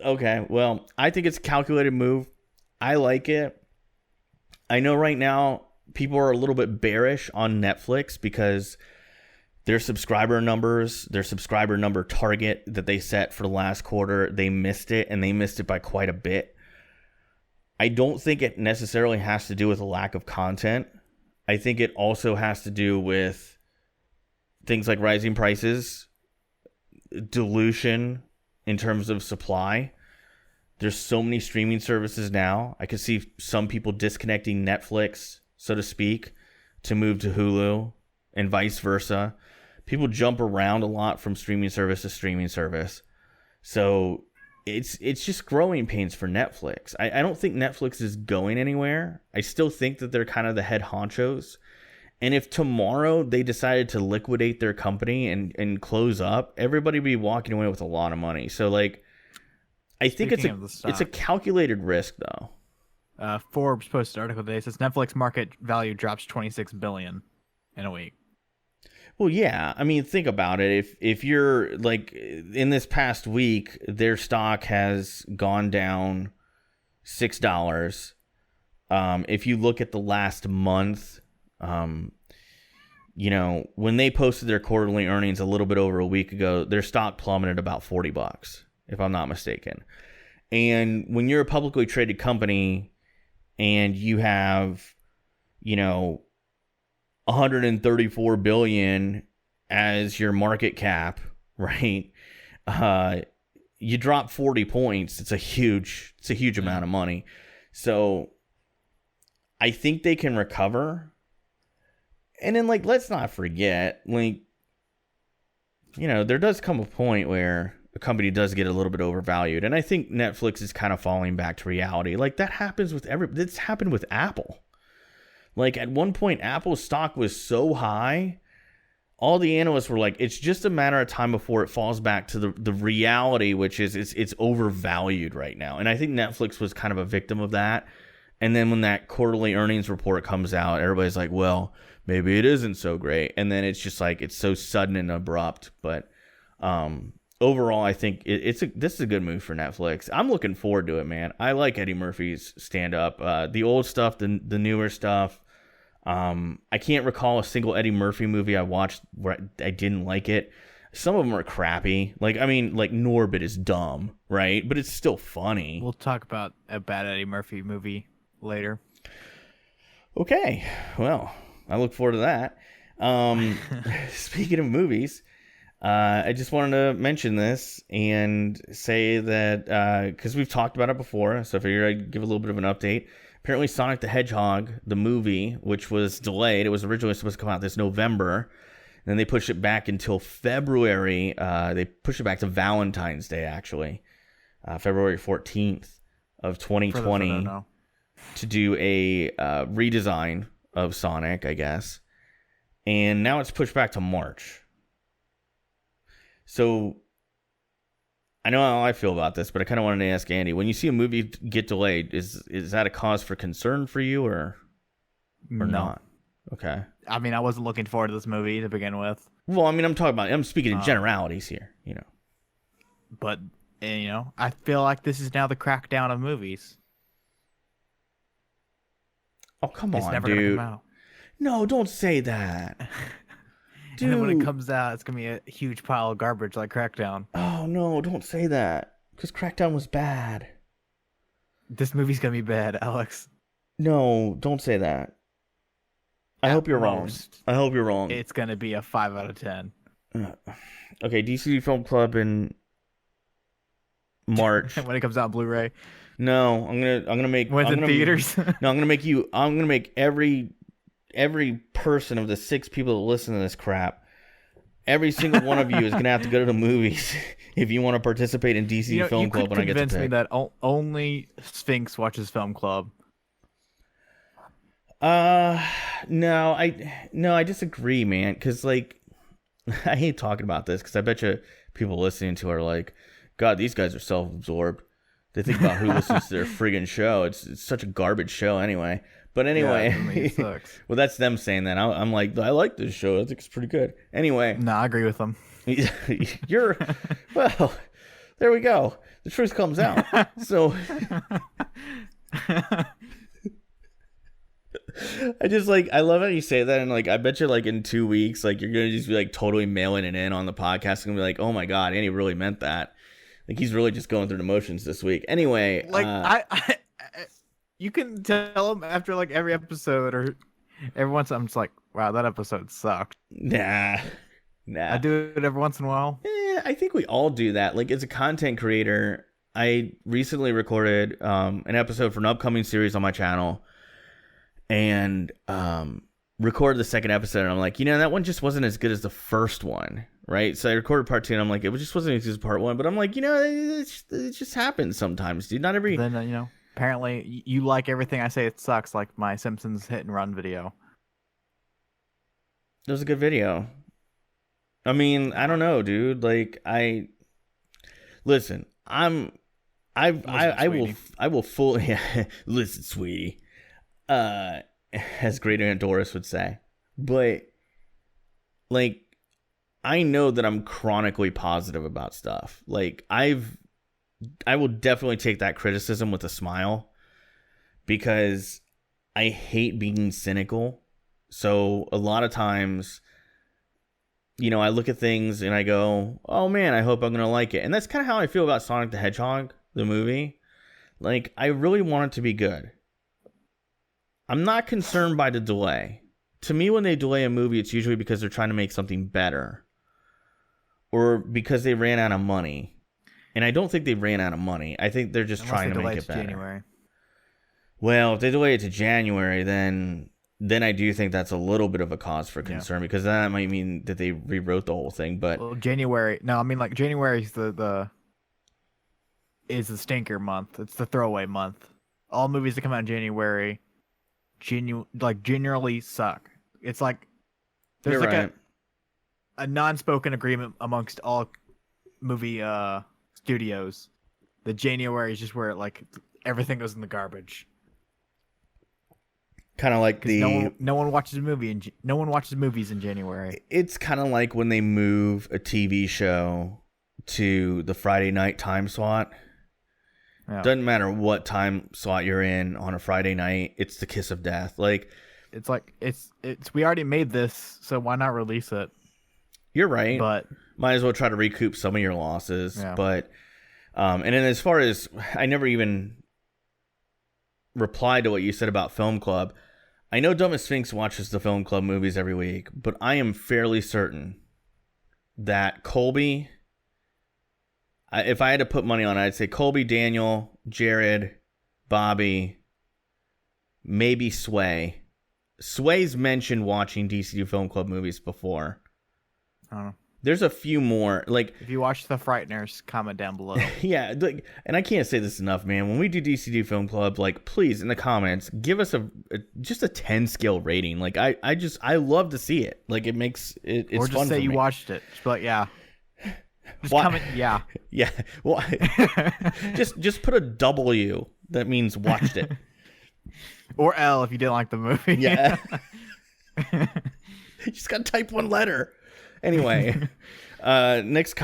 Okay, well, I think it's a calculated move. I like it. I know right now people are a little bit bearish on Netflix because their subscriber number target that they set for the last quarter, they missed it, and they missed it by quite a bit. I don't think it necessarily has to do with a lack of content. I think it also has to do with things like rising prices, dilution in terms of supply. There's so many streaming services now. I could see some people disconnecting Netflix, so to speak, to move to Hulu and vice versa. People jump around a lot from streaming service to streaming service. So it's just growing pains for Netflix. I don't think Netflix is going anywhere. I still think that they're kind of the head honchos. And if tomorrow they decided to liquidate their company and close up, everybody would be walking away with a lot of money. So like, I think it's a calculated risk though. Forbes posted an article today, says Netflix market value drops 26 billion in a week. Well, yeah. I mean, think about it. If you're like in this past week, their stock has gone down $6. If you look at the last month, you know, when they posted their quarterly earnings a little bit over a week ago, their stock plummeted about $40, if I'm not mistaken. And when you're a publicly traded company and you have, you know, 134 billion as your market cap, right? You drop 40 points. It's a huge amount of money. So I think they can recover. And then, like, let's not forget, like, you know, there does come a point where a company does get a little bit overvalued. And I think Netflix is kind of falling back to reality. Like, that happens with it's happened with Apple. Like, at one point, Apple's stock was so high, all the analysts were like, it's just a matter of time before it falls back to the reality, which is it's overvalued right now. And I think Netflix was kind of a victim of that. And then when that quarterly earnings report comes out, everybody's like, well, maybe it isn't so great. And then it's just like, it's so sudden and abrupt. But overall, I think this is a good move for Netflix. I'm looking forward to it, man. I like Eddie Murphy's stand-up. The old stuff, the newer stuff. I can't recall a single Eddie Murphy movie I watched where I didn't like it. Some of them are crappy. Like, I mean, like Norbit is dumb, right? But it's still funny. We'll talk about a bad Eddie Murphy movie later. Okay. Well, I look forward to that. Speaking of movies, I just wanted to mention this and say that, because we've talked about it before, so I figured I'd give a little bit of an update. Apparently, Sonic the Hedgehog, the movie, which was delayed, it was originally supposed to come out this November. And then they pushed it back until February. They pushed it back to Valentine's Day, actually. February 14th of 2020. To do a redesign of Sonic, I guess. And now it's pushed back to March. So, I know how I feel about this, but I kind of wanted to ask Andy, when you see a movie get delayed, is that a cause for concern for you or not? Okay. I mean, I wasn't looking forward to this movie to begin with. Well, I mean, I'm speaking in generalities here, you know. But, you know, I feel like this is now the crackdown of movies. Oh, come on, it's never dude. gonna come out. No, don't say that. Dude. And then when it comes out, it's going to be a huge pile of garbage like Crackdown. Oh, no, don't say that. Because Crackdown was bad. This movie's going to be bad, Alex. No, don't say that. I hope you're wrong. I hope you're wrong. It's going to be a 5 out of 10. Okay, DCD Film Club in March. When it comes out on Blu-ray. No, I'm gonna make. When it's in theaters. No, I'm gonna make every person of the 6 people that listen to this crap, every single one of you is gonna have to go to the movies if you want to participate in DC Film Club when I get to pick. You convince me that only Sphinx watches Film Club. No, I disagree, man. Because like, I hate talking about this because I bet you people listening to it are like, God, these guys are self-absorbed. They think about who listens to their friggin' show. It's such a garbage show anyway. But anyway, it sucks. Well, that's them saying that. I'm like, I like this show. I think it's pretty good. Anyway. No, I agree with them. Well, there we go. The truth comes out. So I love how you say that. And like, I bet you like in 2 weeks, like you're going to just be like totally mailing it in on the podcast and be like, oh my God, Andy really meant that. Like he's really just going through the motions this week. Anyway, like you can tell him after like every episode or every once I'm just like, wow, that episode sucked. Nah. I do it every once in a while. Yeah, I think we all do that. Like as a content creator, I recently recorded an episode for an upcoming series on my channel and recorded the second episode. And I'm like, that one just wasn't as good as the first one. right? So I recorded part 2, and I'm like, it just wasn't as good as part 1. But I'm like, it just happens sometimes, dude. Not every... Then, apparently you like everything I say it sucks, like my Simpsons hit and run video. It was a good video. I mean, I don't know, dude. Like, listen, I will fully listen, sweetie. As Great Aunt Doris would say. But like, I know that I'm chronically positive about stuff. Like, I will definitely take that criticism with a smile, because I hate being cynical. So a lot of times, I look at things and I go, oh man, I hope I'm going to like it. And that's kind of how I feel about Sonic the Hedgehog, the movie. Like, I really want it to be good. I'm not concerned by the delay. To me, when they delay a movie, it's usually because they're trying to make something better, or because they ran out of money. And I don't think they ran out of money. I think they're just trying to make it better. January. Well, if they delay it to January, then I do think that's a little bit of a cause for concern, because that might mean that they rewrote the whole thing. But January, no, I mean, like, January is the stinker month. It's the throwaway month. All movies that come out in January generally suck. It's like there's a non-spoken agreement amongst all movie studios that January is just where everything goes in the garbage. Kind of like no one watches a movie and no one watches movies in January. It's kind of like when they move a TV show to the Friday night time slot. Yeah. Doesn't matter what time slot you're in on a Friday night, it's the kiss of death. Like, it's we already made this, so why not release it? You're right, but might as well try to recoup some of your losses. Yeah. But and then as far as, I never even replied to what you said about Film Club. I know Dumb as Sphinx watches the Film Club movies every week, but I am fairly certain that Colby, if I had to put money on it, I'd say Colby, Daniel, Jarrod, Bobby, maybe Sway. Sway's mentioned watching DCD Film Club movies before. Oh. There's a few more. Like, if you watch the Frighteners, comment down below. Yeah, and I can't say this enough, man. When we do DCD Film Club, like, please, in the comments, give us just a 10 scale rating. Like, I love to see it. Like, it makes it's fun. Or just say you watched it. Just be like, yeah. Just comment, yeah. Yeah. Well, just put a W. That means watched it. Or L if you didn't like the movie. Yeah. You just gotta type one letter. Anyway, next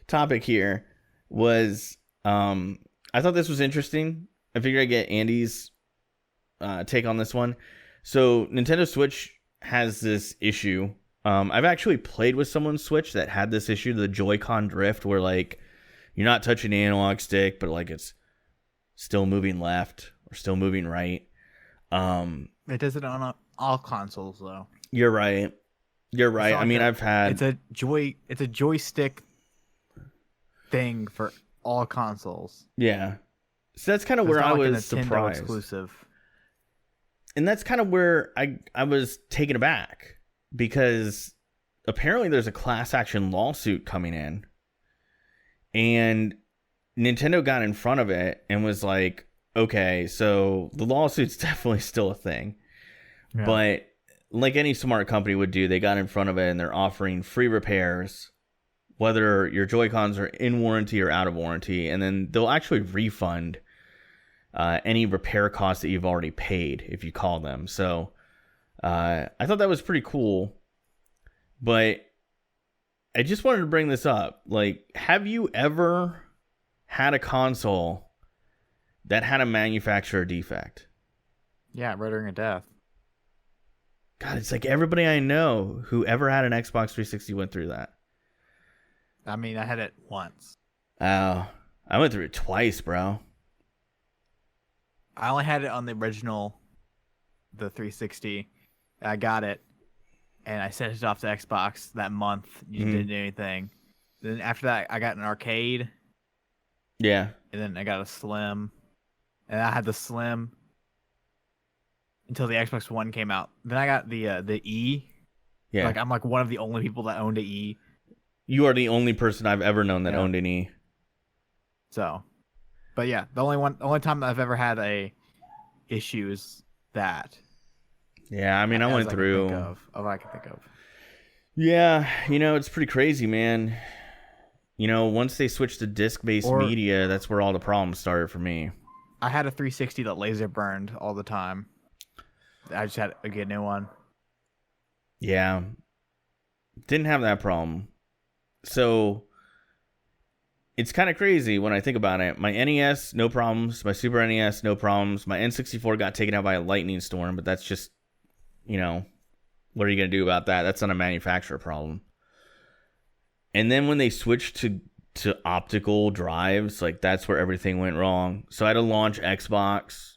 topic here was, I thought this was interesting. I figured I'd get Andy's take on this one. So Nintendo Switch has this issue. I've actually played with someone's Switch that had this issue, the Joy-Con drift, where like you're not touching the analog stick, but like it's still moving left or still moving right. It does it on all consoles though. You're right. I mean, I've had it's a joystick thing for all consoles. Yeah. So that's kind of where I was surprised. Exclusive. And that's kind of where I was taken aback, because apparently there's a class action lawsuit coming in, and Nintendo got in front of it and was like, okay, so the lawsuit's definitely still a thing. Yeah. But like any smart company would do, they got in front of it and they're offering free repairs, whether your Joy-Cons are in warranty or out of warranty, and then they'll actually refund any repair costs that you've already paid if you call them. So I thought that was pretty cool, but I just wanted to bring this up. Like, have you ever had a console that had a manufacturer defect? Yeah, Rendering of Death. God, it's like everybody I know who ever had an Xbox 360 went through that. I mean, I had it once. Oh, I went through it twice, bro. I only had it on the original, the 360. I got it, and I sent it off to Xbox that month. You didn't do anything. Then after that, I got an arcade. Yeah. And then I got a Slim. And I had the Slim until the Xbox One came out. Then I got the E. Yeah. Like I'm like one of the only people that owned a E. You are the only person I've ever known that Yeah. owned an E. So, but yeah, the only time that I've ever had a issue is that. Yeah, I mean, I went through. Of I can think of. Yeah, it's pretty crazy, man. Once they switched to disc-based media, that's where all the problems started for me. I had a 360 that laser burned all the time. I just had to get a new one. Yeah. Didn't have that problem. So, it's kind of crazy when I think about it. My NES, no problems. My Super NES, no problems. My N64 got taken out by a lightning storm, but that's just, what are you going to do about that? That's not a manufacturer problem. And then when they switched to optical drives, like that's where everything went wrong. So I had to launch Xbox,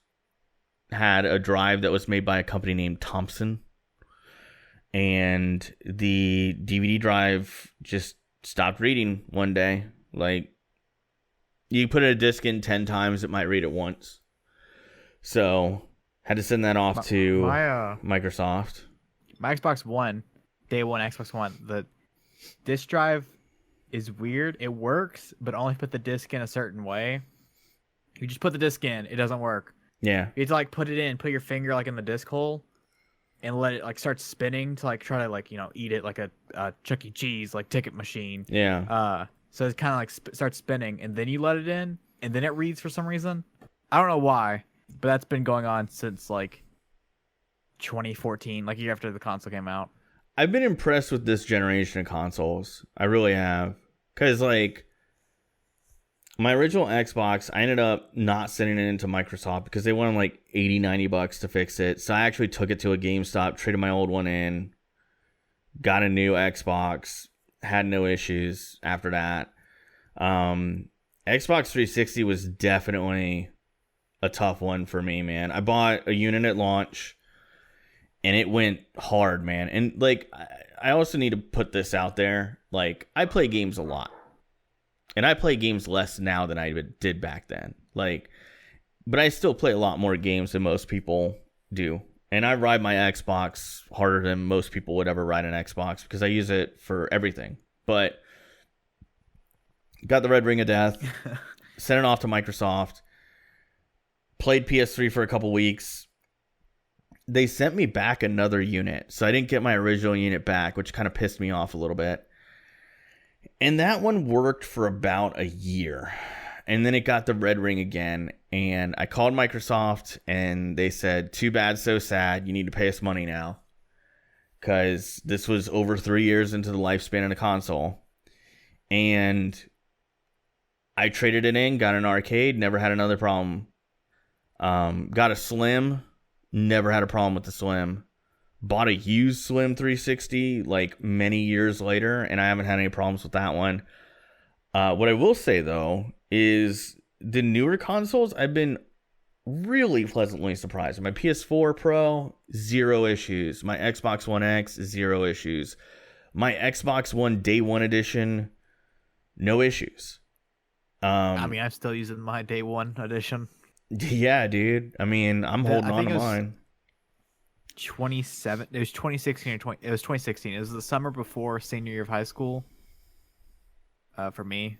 had a drive that was made by a company named Thompson, and the DVD drive just stopped reading one day. Like, you put a disc in 10 times, it might read it once. So had to send that off to Microsoft. My Xbox One, day one Xbox One, the disc drive is weird. It works, but only put the disc in a certain way. You just put the disc in, it doesn't work. Yeah. You have to like put it in, put your finger like in the disc hole, and let it like start spinning to like try to like eat it like a Chuck E. Cheese like ticket machine. Yeah. So it kind of like starts spinning, and then you let it in, and then it reads for some reason. I don't know why, but that's been going on since like 2014, like a year after the console came out. I've been impressed with this generation of consoles. I really have. Because, like, my original Xbox, I ended up not sending it into Microsoft because they wanted like $80-$90 to fix it. So I actually took it to a GameStop, traded my old one in, got a new Xbox, had no issues after that. Xbox 360 was definitely a tough one for me, man. I bought a unit at launch, and it went hard, man. And, like, I also need to put this out there. Like, I play games a lot. And I play games less now than I did back then. Like, but I still play a lot more games than most people do. And I ride my Xbox harder than most people would ever ride an Xbox because I use it for everything. But got the Red Ring of Death, sent it off to Microsoft, played PS3 for a couple weeks. They sent me back another unit, so I didn't get my original unit back, which kind of pissed me off a little bit. And that one worked for about a year. And then it got the red ring again. And I called Microsoft and they said, too bad, so sad. You need to pay us money now. Because this was over 3 years into the lifespan of the console. And I traded it in, got an arcade, never had another problem. Got a Slim, never had a problem with the Slim. Bought a used Slim 360 like many years later, and I haven't had any problems with that one. What I will say, though, is the newer consoles, I've been really pleasantly surprised. My PS4 Pro, 0 issues. My Xbox One X, 0 issues. My Xbox One Day 1 Edition, no issues. I mean, I'm still using my Day 1 Edition. Yeah, dude. I mean, I'm holding on to mine. 27. It was 2016 or 20. It was 2016. It was the summer before senior year of high school. For me,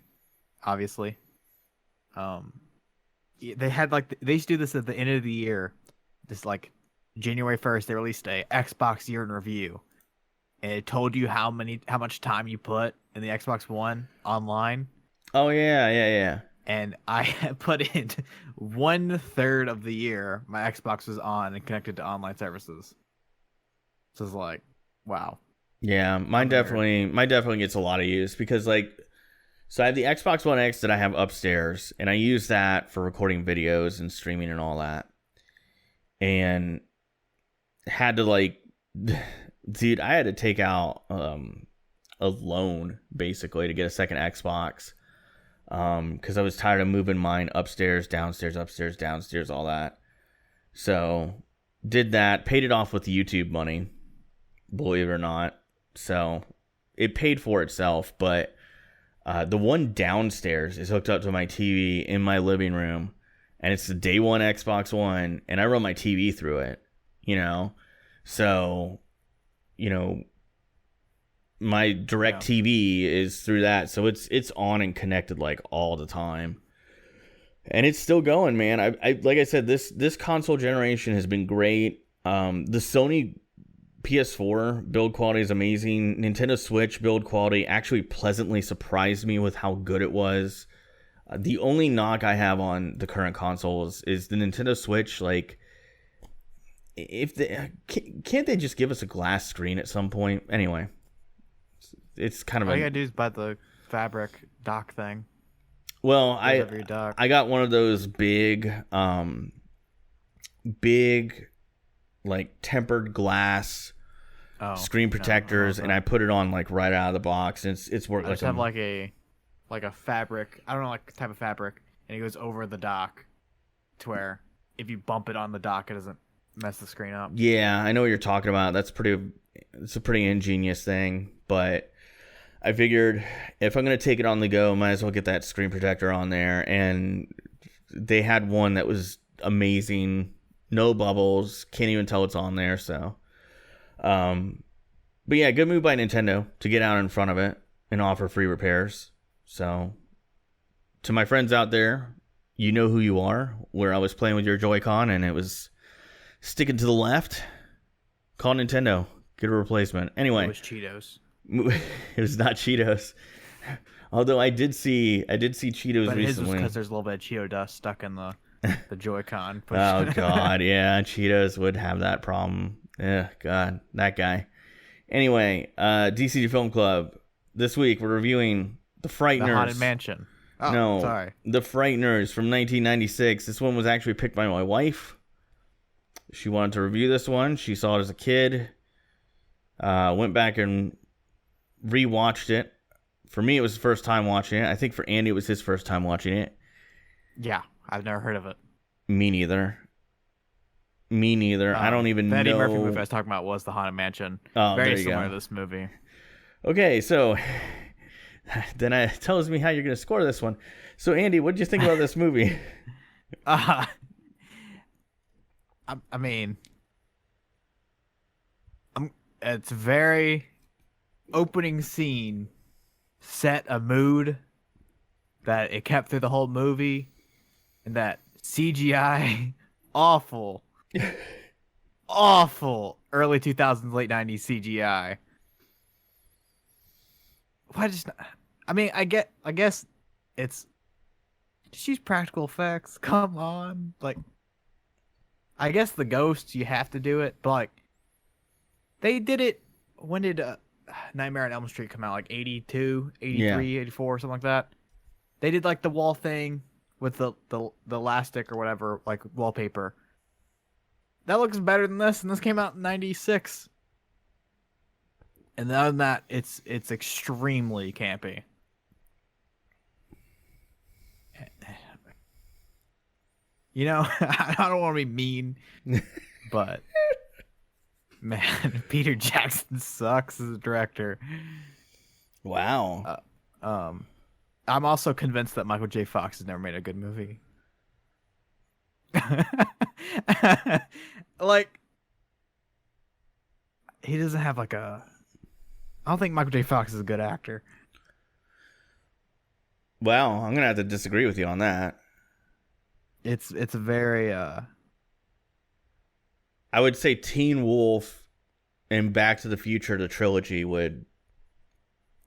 obviously. They had like they used to do this at the end of the year. Just like January 1st, they released a Xbox year in review, and it told you how much time you put in the Xbox One online. Oh yeah. And I put in 1/3 of the year my Xbox was on and connected to online services. So it's like, wow. Yeah, mine definitely gets a lot of use because so I have the Xbox One X that I have upstairs, and I use that for recording videos and streaming and all that. And had to dude, I had to take out a loan basically to get a second Xbox. Because I was tired of moving mine upstairs, downstairs, all that. So did that, paid it off with YouTube money, believe it or not. So it paid for itself, but the one downstairs is hooked up to my TV in my living room, and it's the Day 1 Xbox One, and I run my TV through it, So, my direct TV is through that, so it's on and connected like all the time. And it's still going, man. I like I said, this console generation has been great. The Sony PS4 build quality is amazing. Nintendo Switch build quality actually pleasantly surprised me with how good it was. The only knock I have on the current consoles is the Nintendo Switch. Like, if they can't they just give us a glass screen at some point? Anyway, it's kind of all you gotta do is buy the fabric dock thing. Well, I got one of those big like tempered glass screen protectors, and I put it on like right out of the box, and it's worked. I just have like a fabric. I don't know, like type of fabric, and it goes over the dock to where if you bump it on the dock, it doesn't mess the screen up. Yeah, I know what you're talking about. It's a pretty ingenious thing, but I figured if I'm going to take it on the go, might as well get that screen protector on there. And they had one that was amazing. No bubbles. Can't even tell it's on there. So, but yeah, good move by Nintendo to get out in front of it and offer free repairs. So, to my friends out there, you know who you are. Where I was playing with your Joy-Con and it was sticking to the left, call Nintendo. Get a replacement. Anyway. It was Cheetos. It was not Cheetos. Although I did see Cheetos but recently. His was because there's a little bit of Cheeto dust stuck in the Joy-Con. Oh God, yeah, Cheetos would have that problem. Yeah, God, that guy. Anyway, DCD Film Club. This week we're reviewing The Frighteners. The Haunted Mansion. Oh, no, sorry. The Frighteners from 1996. This one was actually picked by my wife. She wanted to review this one. She saw it as a kid. Went back and rewatched it. For me, it was the first time watching it. I think for Andy, it was his first time watching it. Yeah, I've never heard of it. Me neither. I don't even know. The Eddie Murphy movie I was talking about was The Haunted Mansion. Oh, very similar to this movie. Okay, so then it tells me how you're going to score this one. So, Andy, what did you think about this movie? I mean, it's very opening scene set a mood that it kept through the whole movie, and that CGI awful early 2000s late 90s CGI. Why just not? I mean, I guess it's just use practical effects. Come on, like, I guess the ghosts you have to do it, but like they did it. When did Nightmare on Elm Street come out? Like 82, 83, 84, something like that. They did like the wall thing with the elastic or whatever, like wallpaper. That looks better than this, and this came out in 96. And other than that, it's extremely campy. You know, I don't want to be mean, but man, Peter Jackson sucks as a director. Wow. I'm also convinced that Michael J. Fox has never made a good movie. Like, he doesn't have like a... I don't think Michael J. Fox is a good actor. Well, I'm going to have to disagree with you on that. It's a very... I would say Teen Wolf and Back to the Future, the trilogy, would...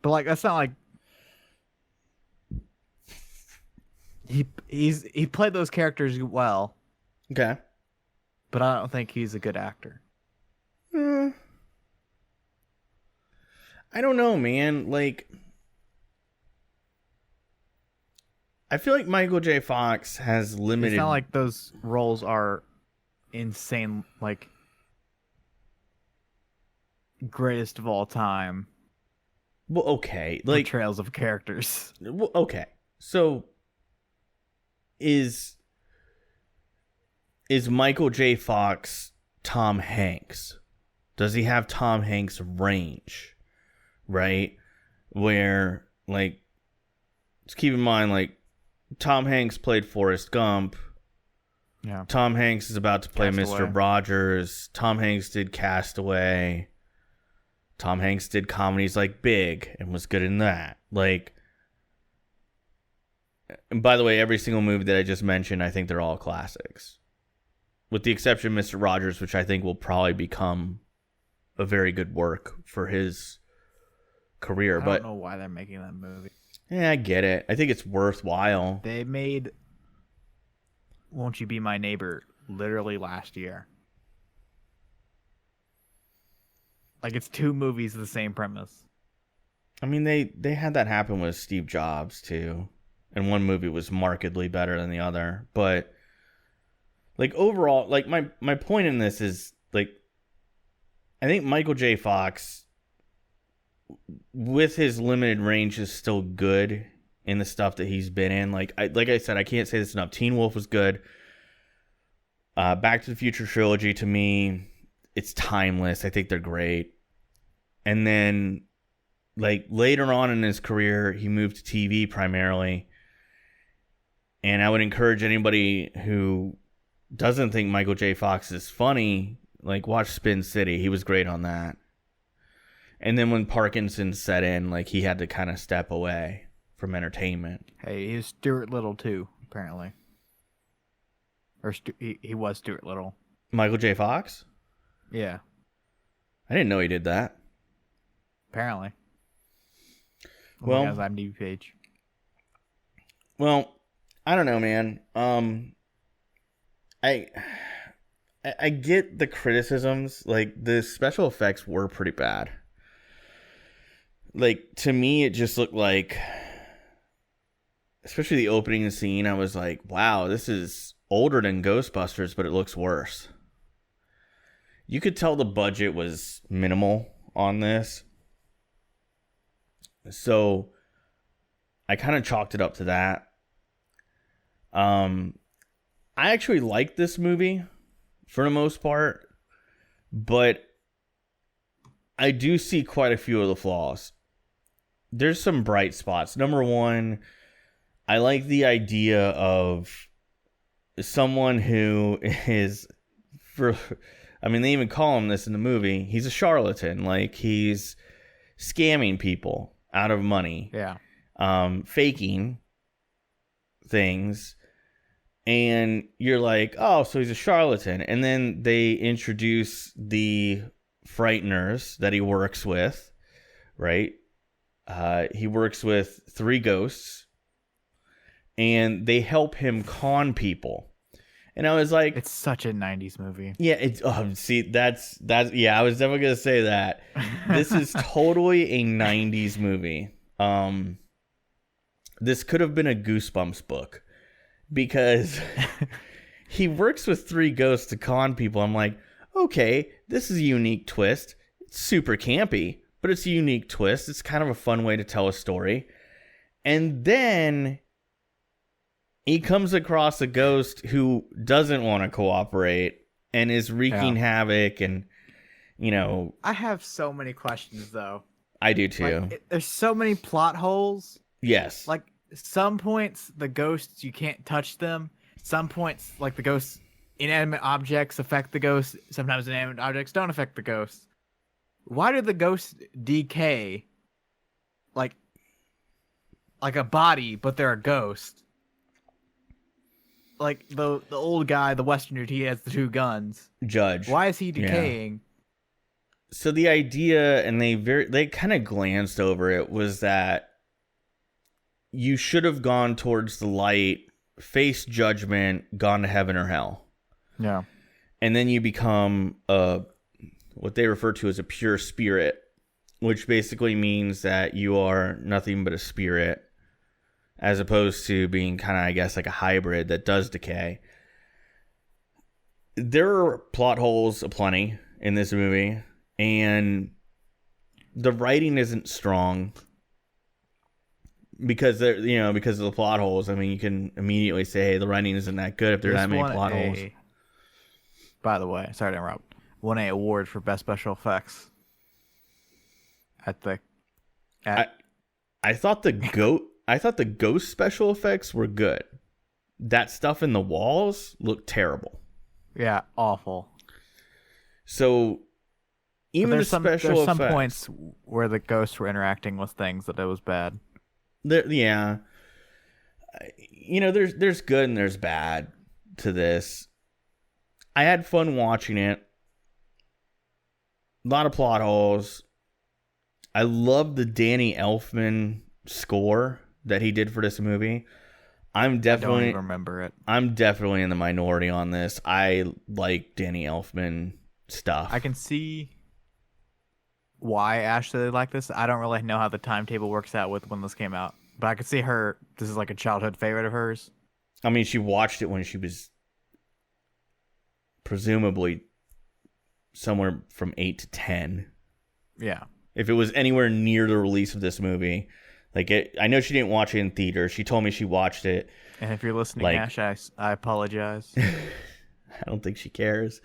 But like, that's not like... He played those characters well. Okay. But I don't think he's a good actor. I don't know, man. Like, I feel like Michael J. Fox has limited... It's not like those roles are insane, like, greatest of all time. Well, okay. Like, portrayals of characters. Well, okay. So... Is Michael J. Fox Tom Hanks? Does he have Tom Hanks' range? Right? Where, like, let's keep in mind, like, Tom Hanks played Forrest Gump. Yeah. Tom Hanks is about to play Castaway. Mr. Rogers. Tom Hanks did Castaway. Tom Hanks did comedies like Big and was good in that. Like, and by the way, every single movie that I just mentioned, I think they're all classics. With the exception of Mr. Rogers, which I think will probably become a very good work for his career. I don't know why they're making that movie. Yeah, I get it. I think it's worthwhile. They made Won't You Be My Neighbor literally last year. Like, it's 2 movies of the same premise. I mean, they had that happen with Steve Jobs, too. And one movie was markedly better than the other. But, like, overall, like, my point in this is, like, I think Michael J. Fox, with his limited range, is still good in the stuff that he's been in. Like I said, I can't say this enough. Teen Wolf was good. Back to the Future trilogy, to me, it's timeless. I think they're great. And then, like, later on in his career, he moved to TV primarily. And I would encourage anybody who doesn't think Michael J. Fox is funny, like, watch Spin City. He was great on that. And then when Parkinson's set in, like, he had to kind of step away from entertainment. Hey, he was Stuart Little too, apparently. Or he was Stuart Little. Michael J. Fox? Yeah. I didn't know he did that. Apparently. Well, on his IMDb page. Well, I don't know, man. I get the criticisms. Like, the special effects were pretty bad. Like, to me, it just looked like, especially the opening scene, I was like, wow, this is older than Ghostbusters, but it looks worse. You could tell the budget was minimal on this. So I kind of chalked it up to that. I actually liked this movie for the most part, but I do see quite a few of the flaws. There's some bright spots. Number one, I like the idea of someone who is, they even call him this in the movie. He's a charlatan. Like, he's scamming people out of money. Yeah. Faking things. And you're like, oh, so he's a charlatan. And then they introduce the Frighteners that he works with, right? He works with 3 ghosts, and they help him con people. And I was like, it's such a 90s movie. Yeah, it's see, that's yeah, I was definitely gonna say that. This is totally a 90s movie. This could have been a Goosebumps book, because he works with 3 ghosts to con people. I'm like, okay, this is a unique twist. It's super campy, but it's a unique twist. It's kind of a fun way to tell a story. And then he comes across a ghost who doesn't want to cooperate and is wreaking havoc. And, you know, I have so many questions, though. I do too. Like, there's so many plot holes. Yes. Like, some points, the ghosts, you can't touch them. Some points, like, the ghosts, inanimate objects affect the ghosts. Sometimes inanimate objects don't affect the ghosts. Why do the ghosts decay like a body, but they're a ghost? Like, the old guy, the Western dude, he has the 2 guns. Judge. Why is he decaying? Yeah. So the idea, and they kind of glanced over it, was that you should have gone towards the light, faced judgment, gone to heaven or hell. Yeah. And then you become what they refer to as a pure spirit, which basically means that you are nothing but a spirit, as opposed to being kind of, I guess, like a hybrid that does decay. There are plot holes aplenty in this movie, and the writing isn't strong because of the plot holes. I mean, you can immediately say, hey, the writing isn't that good if there are that many plot holes. By the way, sorry to interrupt. Won an award for best special effects I thought the ghost special effects were good. That stuff in the walls looked terrible. Yeah, awful. So But Even the there's special some effects. points where the ghosts were interacting with things that it was bad. Yeah. There's good and there's bad to this. I had fun watching it. A lot of plot holes. I love the Danny Elfman score that he did for this movie. I don't even remember it. I'm definitely in the minority on this. I like Danny Elfman stuff. I can see why Ashley liked this. I don't really know how the timetable works out with when this came out, but I could see this is like a childhood favorite of hers. I mean, she watched it when she was presumably somewhere from 8 to 10. Yeah. If it was anywhere near the release of this movie, I know she didn't watch it in theater. She told me she watched it. And if you're listening, Ash, I apologize. I don't think she cares.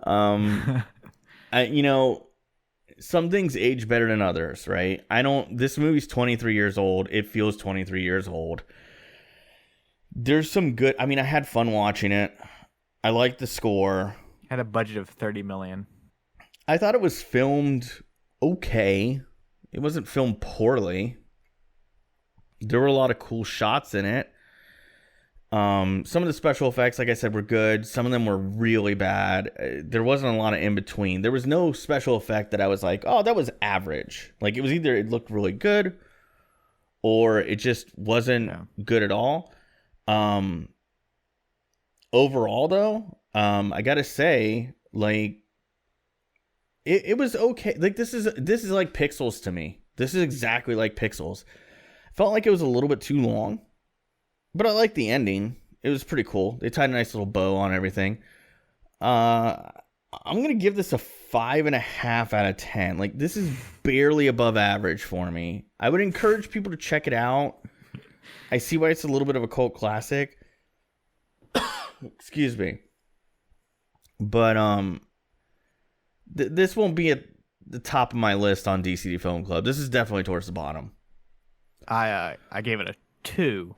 Some things age better than others, right? This movie's 23 years old. It feels 23 years old. There's some good, I had fun watching it. I liked the score. Had a budget of $30 million. I thought it was filmed okay. It wasn't filmed poorly. There were a lot of cool shots in it. Some of the special effects, like I said, were good. Some of them were really bad. There wasn't a lot of in between. There was no special effect that I was like, oh, that was average. Like, it was either it looked really good or it just wasn't good at all. Overall, though, I gotta say, like, it was okay. Like, this is like Pixels to me. This is exactly like Pixels. Felt like it was a little bit too long, but I liked the ending. It was pretty cool. They tied a nice little bow on everything. I'm gonna give this a 5.5 out of 10. Like, this is barely above average for me. I would encourage people to check it out. I see why it's a little bit of a cult classic. Excuse me. But this won't be at the top of my list on DCD Film Club. This is definitely towards the bottom. I gave it a 2.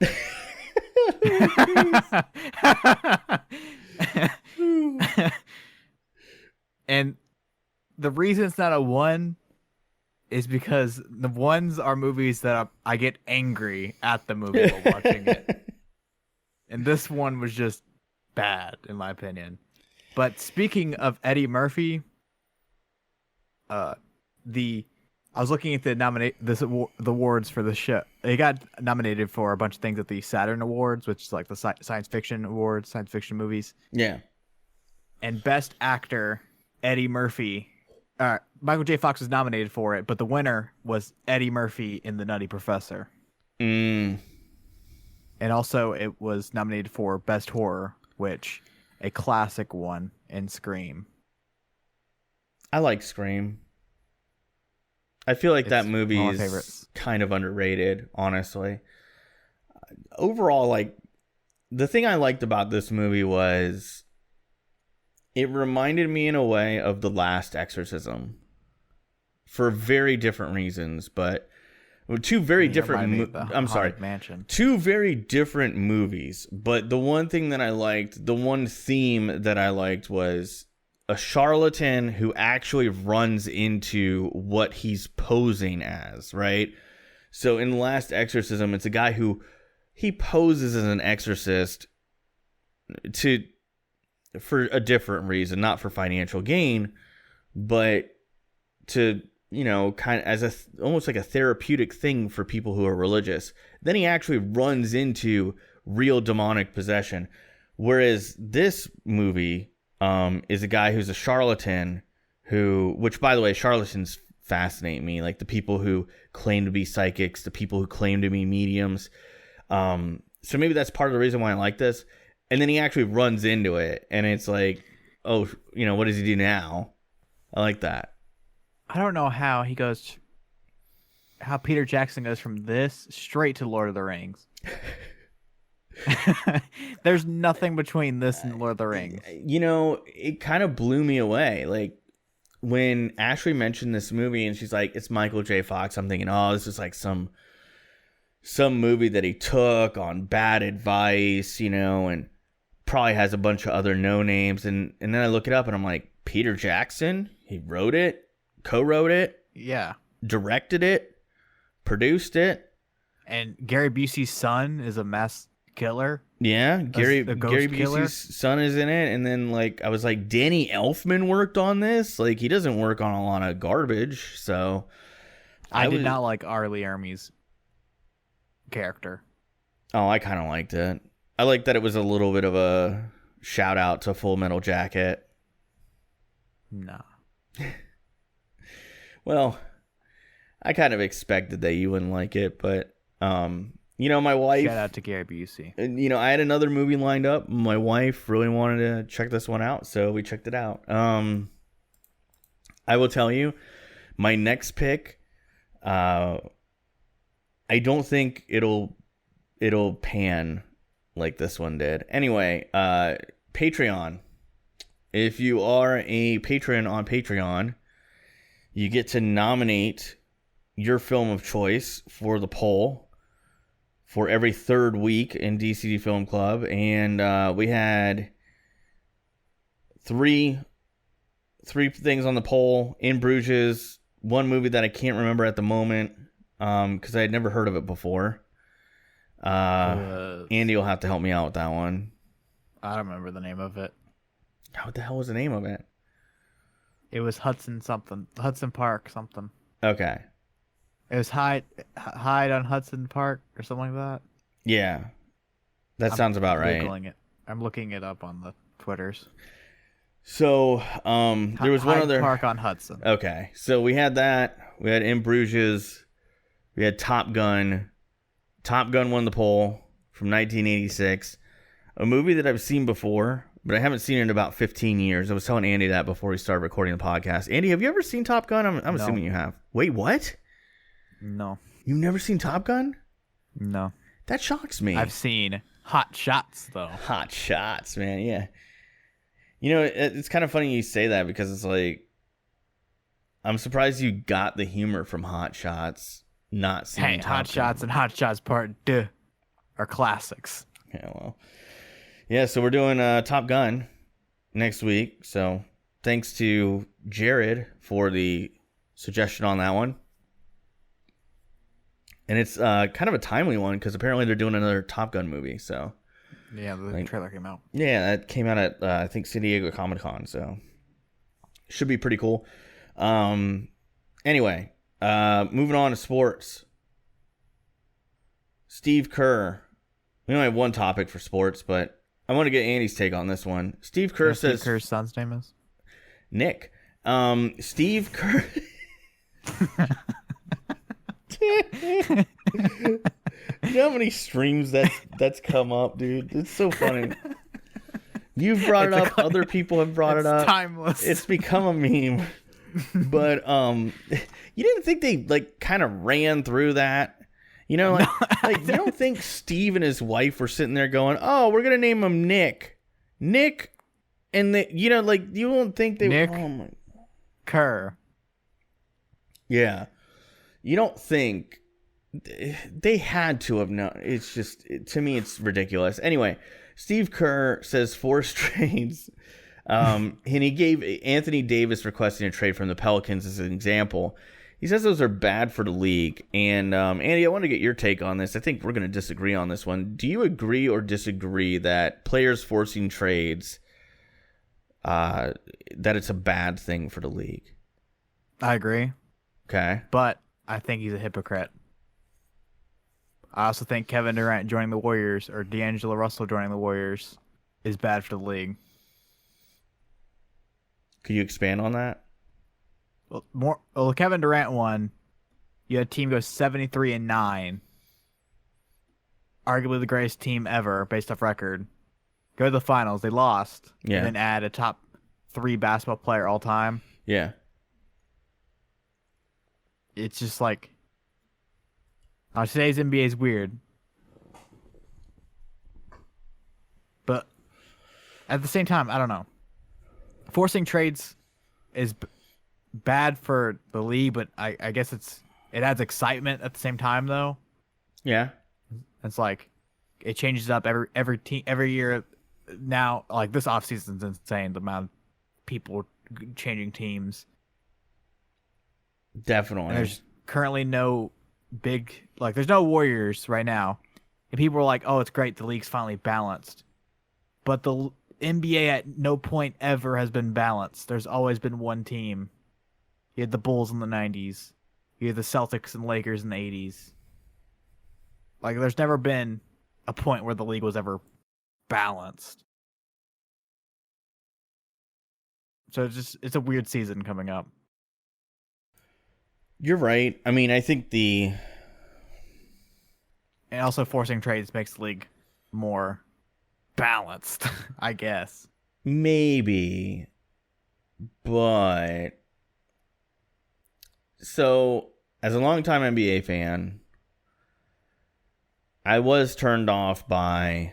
And the reason it's not a 1 is because the 1s are movies that I get angry at the movie while watching it. And this one was just bad, in my opinion. But speaking of Eddie Murphy, I was looking at the awards for the show. He got nominated for a bunch of things at the Saturn Awards, which is like the science fiction awards, science fiction movies. Yeah. And Best Actor, Eddie Murphy. Michael J. Fox was nominated for it, but the winner was Eddie Murphy in The Nutty Professor. Mm. And also it was nominated for Best Horror, which a classic one in Scream. I like Scream. I feel like that movie is kind of underrated, honestly. Overall, like, the thing I liked about this movie was it reminded me in a way of The Last Exorcism for very different reasons, but two very different two very different movies. But the one thing that I liked, the one theme that I liked was a charlatan who actually runs into what he's posing as, right? So in The Last Exorcism, it's a guy who he poses as an exorcist for a different reason, not for financial gain, but to, kind of as almost like a therapeutic thing for people who are religious. Then he actually runs into real demonic possession. Whereas this movie is a guy who's a charlatan which, by the way, charlatans fascinate me. Like, the people who claim to be psychics, the people who claim to be mediums. So maybe that's part of the reason why I like this. And then he actually runs into it, and it's like, oh, what does he do now? I like that. I don't know how Peter Jackson goes from this straight to Lord of the Rings. There's nothing between this and Lord of the Rings. It kind of blew me away. Like, when Ashley mentioned this movie and she's like, it's Michael J. Fox, I'm thinking, oh, this is like some movie that he took on bad advice, and probably has a bunch of other no names. And then I look it up and I'm like, Peter Jackson? He wrote it? co-wrote it, Yeah. directed it, produced it. And Gary Busey's son is a mass killer. Yeah, Gary ghost killer. Busey's son is in it, and then like I was like, Danny Elfman worked on this. Like he doesn't work on a lot of garbage, so I did not like R. Lee Ermey's character. Oh, I kind of liked it. I liked that it was a little bit of a shout out to Full Metal Jacket. No. Well, I kind of expected that you wouldn't like it, but my wife. Shout out to Gary Busey. I had another movie lined up. My wife really wanted to check this one out, so we checked it out. I will tell you, my next pick. I don't think it'll pan like this one did. Anyway, Patreon. If you are a patron on Patreon, you get to nominate your film of choice for the poll for every third week in DCD Film Club. And we had three things on the poll. In Bruges, one movie that I can't remember at the moment because I had never heard of it before. Andy will have to help me out with that one. I don't remember the name of it. What the hell was the name of it? It was Hudson Park something. Okay. It was Hide on Hudson Park or something like that. Yeah. That sounds about right. I'm looking it up on the Twitters. So, there was one other Park on Hudson. Okay. So we had that. We had In Bruges. We had Top Gun. Top Gun won the poll from 1986. A movie that I've seen before, but I haven't seen it in about 15 years. I was telling Andy that before we started recording the podcast. Andy, have you ever seen Top Gun? I'm assuming you have. Wait, what? No. You've never seen Top Gun? No. That shocks me. I've seen Hot Shots, though. Hot Shots, man, yeah. It's kind of funny you say that because it's like, I'm surprised you got the humor from Hot Shots, not seeing Top Gun. Hot Shots and Hot Shots Part 2 are classics. Yeah, well. Yeah, so we're doing Top Gun next week. So thanks to Jarrod for the suggestion on that one. And it's kind of a timely one because apparently they're doing another Top Gun movie. So yeah, the trailer came out. Yeah, that came out at I think San Diego Comic-Con. So should be pretty cool. Anyway, moving on to sports. Steve Kerr. We only have one topic for sports, but I want to get Andy's take on this one. Steve Kerr says... Steve Kerr's son's name is? Nick. Steve Kerr... You know how many streams that's come up, dude? It's so funny. You've brought it up. Other people have brought it up. Timeless. It's become a meme. But you didn't think they like kind of ran through that? You don't think Steve and his wife were sitting there going, "Oh, we're gonna name him Nick," and you don't think they Nick oh my Kerr. Yeah, you don't think they had to have known. It's just to me, it's ridiculous. Anyway, Steve Kerr says 4 trades, and he gave Anthony Davis requesting a trade from the Pelicans as an example. He says those are bad for the league. And Andy, I want to get your take on this. I think we're going to disagree on this one. Do you agree or disagree that players forcing trades, that it's a bad thing for the league? I agree. Okay. But I think he's a hypocrite. I also think Kevin Durant joining the Warriors or D'Angelo Russell joining the Warriors is bad for the league. Could you expand on that? Well, Kevin Durant won. You had a team go 73-9. Arguably the greatest team ever based off record. Go to the finals. They lost. Yeah. And then add a top 3 basketball player all time. Yeah. It's just like... today's NBA is weird. But at the same time, I don't know. Forcing trades is bad for the league, but I guess it adds excitement at the same time, though. Yeah. It's like it changes up every year. Now, like this offseason's insane. The amount of people changing teams. Definitely. And there's currently no there's no Warriors right now. And people are like, oh, it's great. The league's finally balanced. But the NBA at no point ever has been balanced. There's always been one team. You had the Bulls in the 90s. You had the Celtics and Lakers in the 80s. Like, there's never been a point where the league was ever balanced. So it's a weird season coming up. You're right. I mean, I think and also forcing trades makes the league more balanced, I guess. maybe, but so as a longtime NBA fan, I was turned off by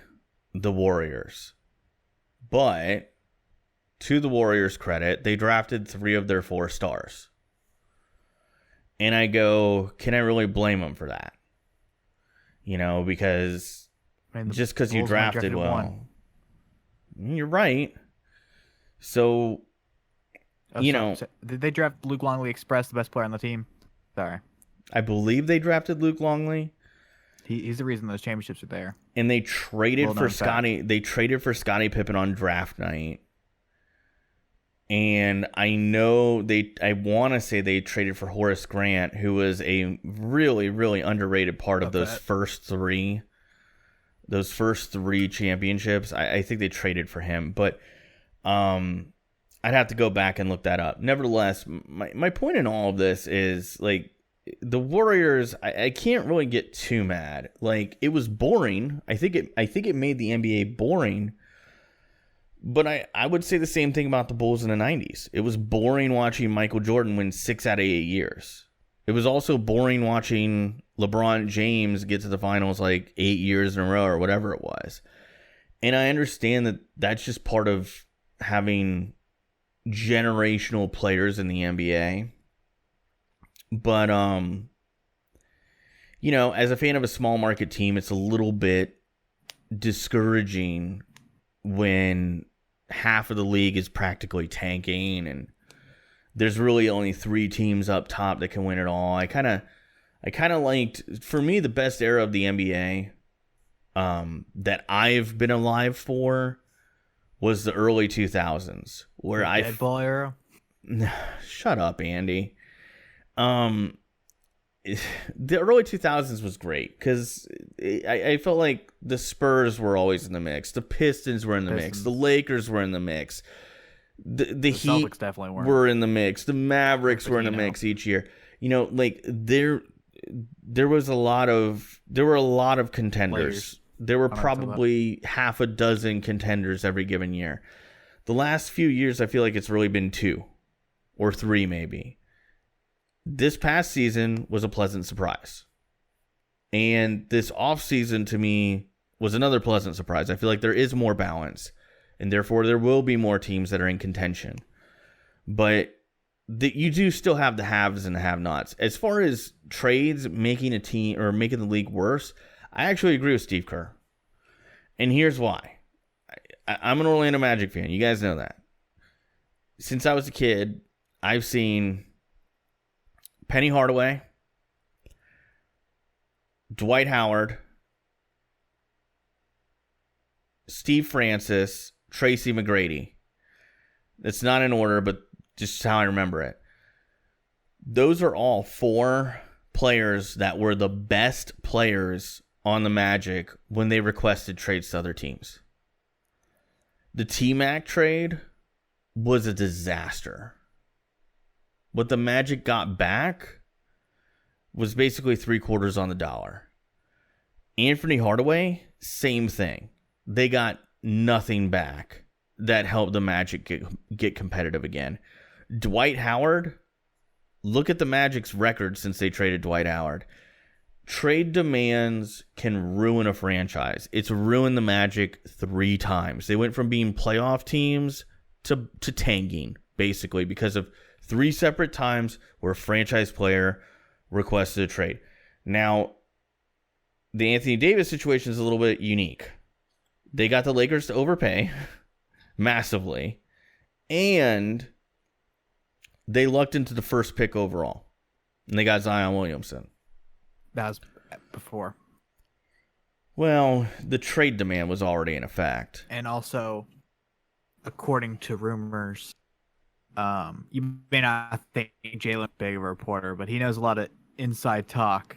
the Warriors. But to the Warriors' credit, they drafted 3 of their 4 stars. And I go, can I really blame them for that? Because just because you drafted well. You're right. So, did they draft Luke Longley Express, the best player on the team? Sorry. I believe they drafted Luke Longley. He's the reason those championships are there. And they traded for Scottie. They traded for Scottie Pippen on draft night. And I want to say they traded for Horace Grant, who was a really, really underrated part of those first 3. Those first 3 championships. I think they traded for him. But I'd have to go back and look that up. Nevertheless, my point in all of this is, like, the Warriors, I can't really get too mad. Like, it was boring. I think it made the NBA boring. But I would say the same thing about the Bulls in the 90s. It was boring watching Michael Jordan win 6 out of 8 years. It was also boring watching LeBron James get to the finals like 8 years in a row or whatever it was. And I understand that that's just part of having generational players in the NBA. But, as a fan of a small market team, it's a little bit discouraging when half of the league is practically tanking and there's really only 3 teams up top that can win it all. I kind of liked, for me, the best era of the NBA that I've been alive for was the early 2000s, where the dead ball era. Shut up, Andy. The early 2000s was great because I felt like the Spurs were always in the mix. The Pistons were in the mix. The Lakers were in the mix. The Heat Celtics definitely were in the mix. The Mavericks were in the mix each year. There were a lot of contenders. There were probably half a dozen contenders every given year. The last few years, I feel like it's really been 2 or 3 maybe. This past season was a pleasant surprise. And this offseason, to me, was another pleasant surprise. I feel like there is more balance, and therefore there will be more teams that are in contention. But you do still have the haves and the have-nots. As far as trades making a team or making the league worse, I actually agree with Steve Kerr. And here's why. I'm an Orlando Magic fan. You guys know that. Since I was a kid, I've seen Penny Hardaway, Dwight Howard, Steve Francis, Tracy McGrady. It's not in order, but just how I remember it. Those are all 4 players that were the best players on the Magic when they requested trades to other teams. The T-Mac trade was a disaster. What the Magic got back was basically 3/4 on the dollar. Anthony Hardaway, same thing. They got nothing back that helped the Magic get competitive again. Dwight Howard, look at the Magic's record since they traded Dwight Howard. Trade demands can ruin a franchise. It's ruined the Magic 3 times. They went from being playoff teams to tanking, basically, because of 3 separate times where a franchise player requested a trade. Now, the Anthony Davis situation is a little bit unique. They got the Lakers to overpay massively, and they lucked into the first pick overall. And they got Zion Williamson. That was before. Well, the trade demand was already in effect. And also, according to rumors, you may not think Jalen's big of a reporter, but he knows a lot of inside talk.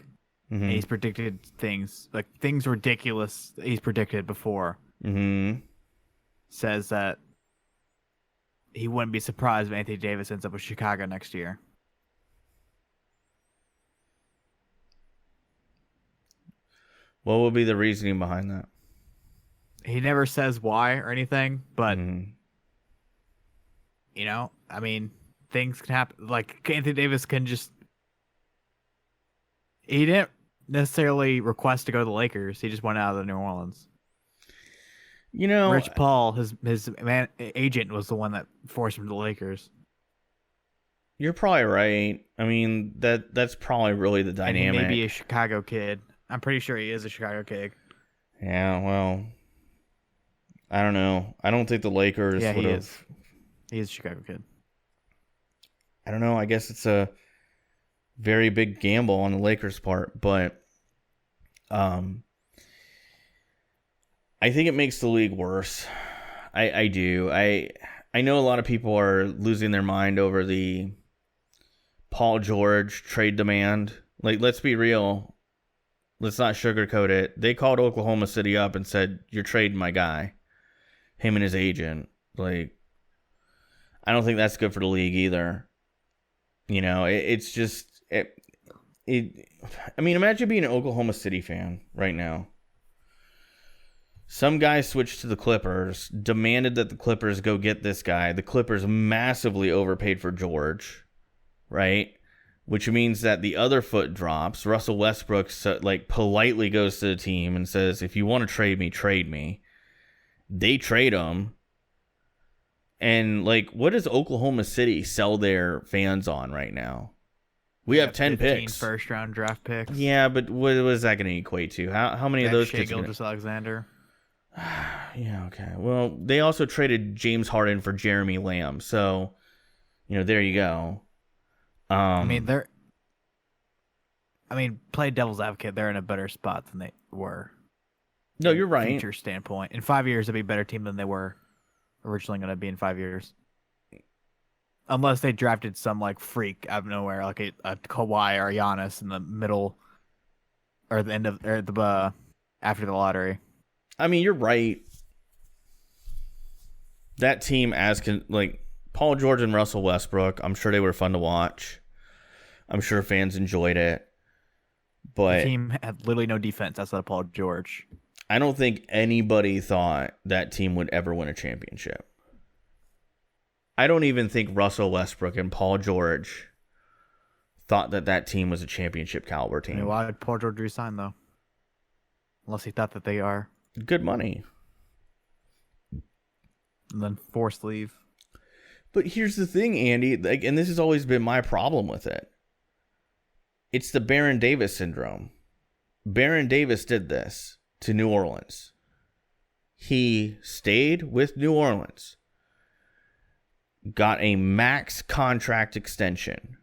Mm-hmm. And he's predicted things, like things ridiculous that he's predicted before. Mm-hmm. Says that he wouldn't be surprised if Anthony Davis ends up with Chicago next year. What would be the reasoning behind that? He never says why or anything, but Mm-hmm. you know, I mean, things can happen. Like Anthony Davis can just. He didn't necessarily request to go to the Lakers. He just went out of the New Orleans. You know, Rich Paul, his agent, was the one that forced him to the Lakers. you're probably right. I mean, that's probably really the dynamic. And he may be a Chicago kid. I'm pretty sure he is a Chicago kid. Yeah, well, I don't know. I don't think the Lakers would have. He's a Chicago kid. I don't know. I guess it's a very big gamble on the Lakers' part, but I think it makes the league worse. I do. I know a lot of people are losing their mind over the Paul George trade demand. Like, let's be real. Let's not sugarcoat it. They called Oklahoma City up and said, "You're trading my guy," him and his agent. Like, I don't think that's good for the league either. You know, it's just I mean, imagine being an Oklahoma City fan right now. Some guy switched to the Clippers, demanded that the Clippers go get this guy. The Clippers massively overpaid for George, right? Which means that the other foot drops. Russell Westbrook politely goes to the team and says, "If you want to trade me, trade me." They trade him. And like, what does Oklahoma City sell their fans on right now? We have 10 picks. First round draft picks. Yeah, but what is that going to equate to? How many of those Shai kids? Gilgeous-Alexander. Yeah, okay. Well, they also traded James Harden for Jeremy Lamb. So, there you go. I mean, play devil's advocate. They're in a better spot than they were. No, you're right. Future standpoint. In 5 years, they'll be a better team than they were originally going to be in 5 years. Unless they drafted some like freak out of nowhere, like a Kawhi or Giannis in the middle or the end of after the lottery. I mean, you're right. That team, Paul George and Russell Westbrook, I'm sure they were fun to watch. I'm sure fans enjoyed it. But the team had literally no defense outside of Paul George. I don't think anybody thought that team would ever win a championship. I don't even think Russell Westbrook and Paul George thought that team was a championship caliber team. I mean, why did Paul George resign, though? Unless he thought that they are. Good money. And then forced leave. But here's the thing, Andy, and this has always been my problem with it. It's the Baron Davis syndrome. Baron Davis did this to New Orleans. He stayed with New Orleans, got a max contract extension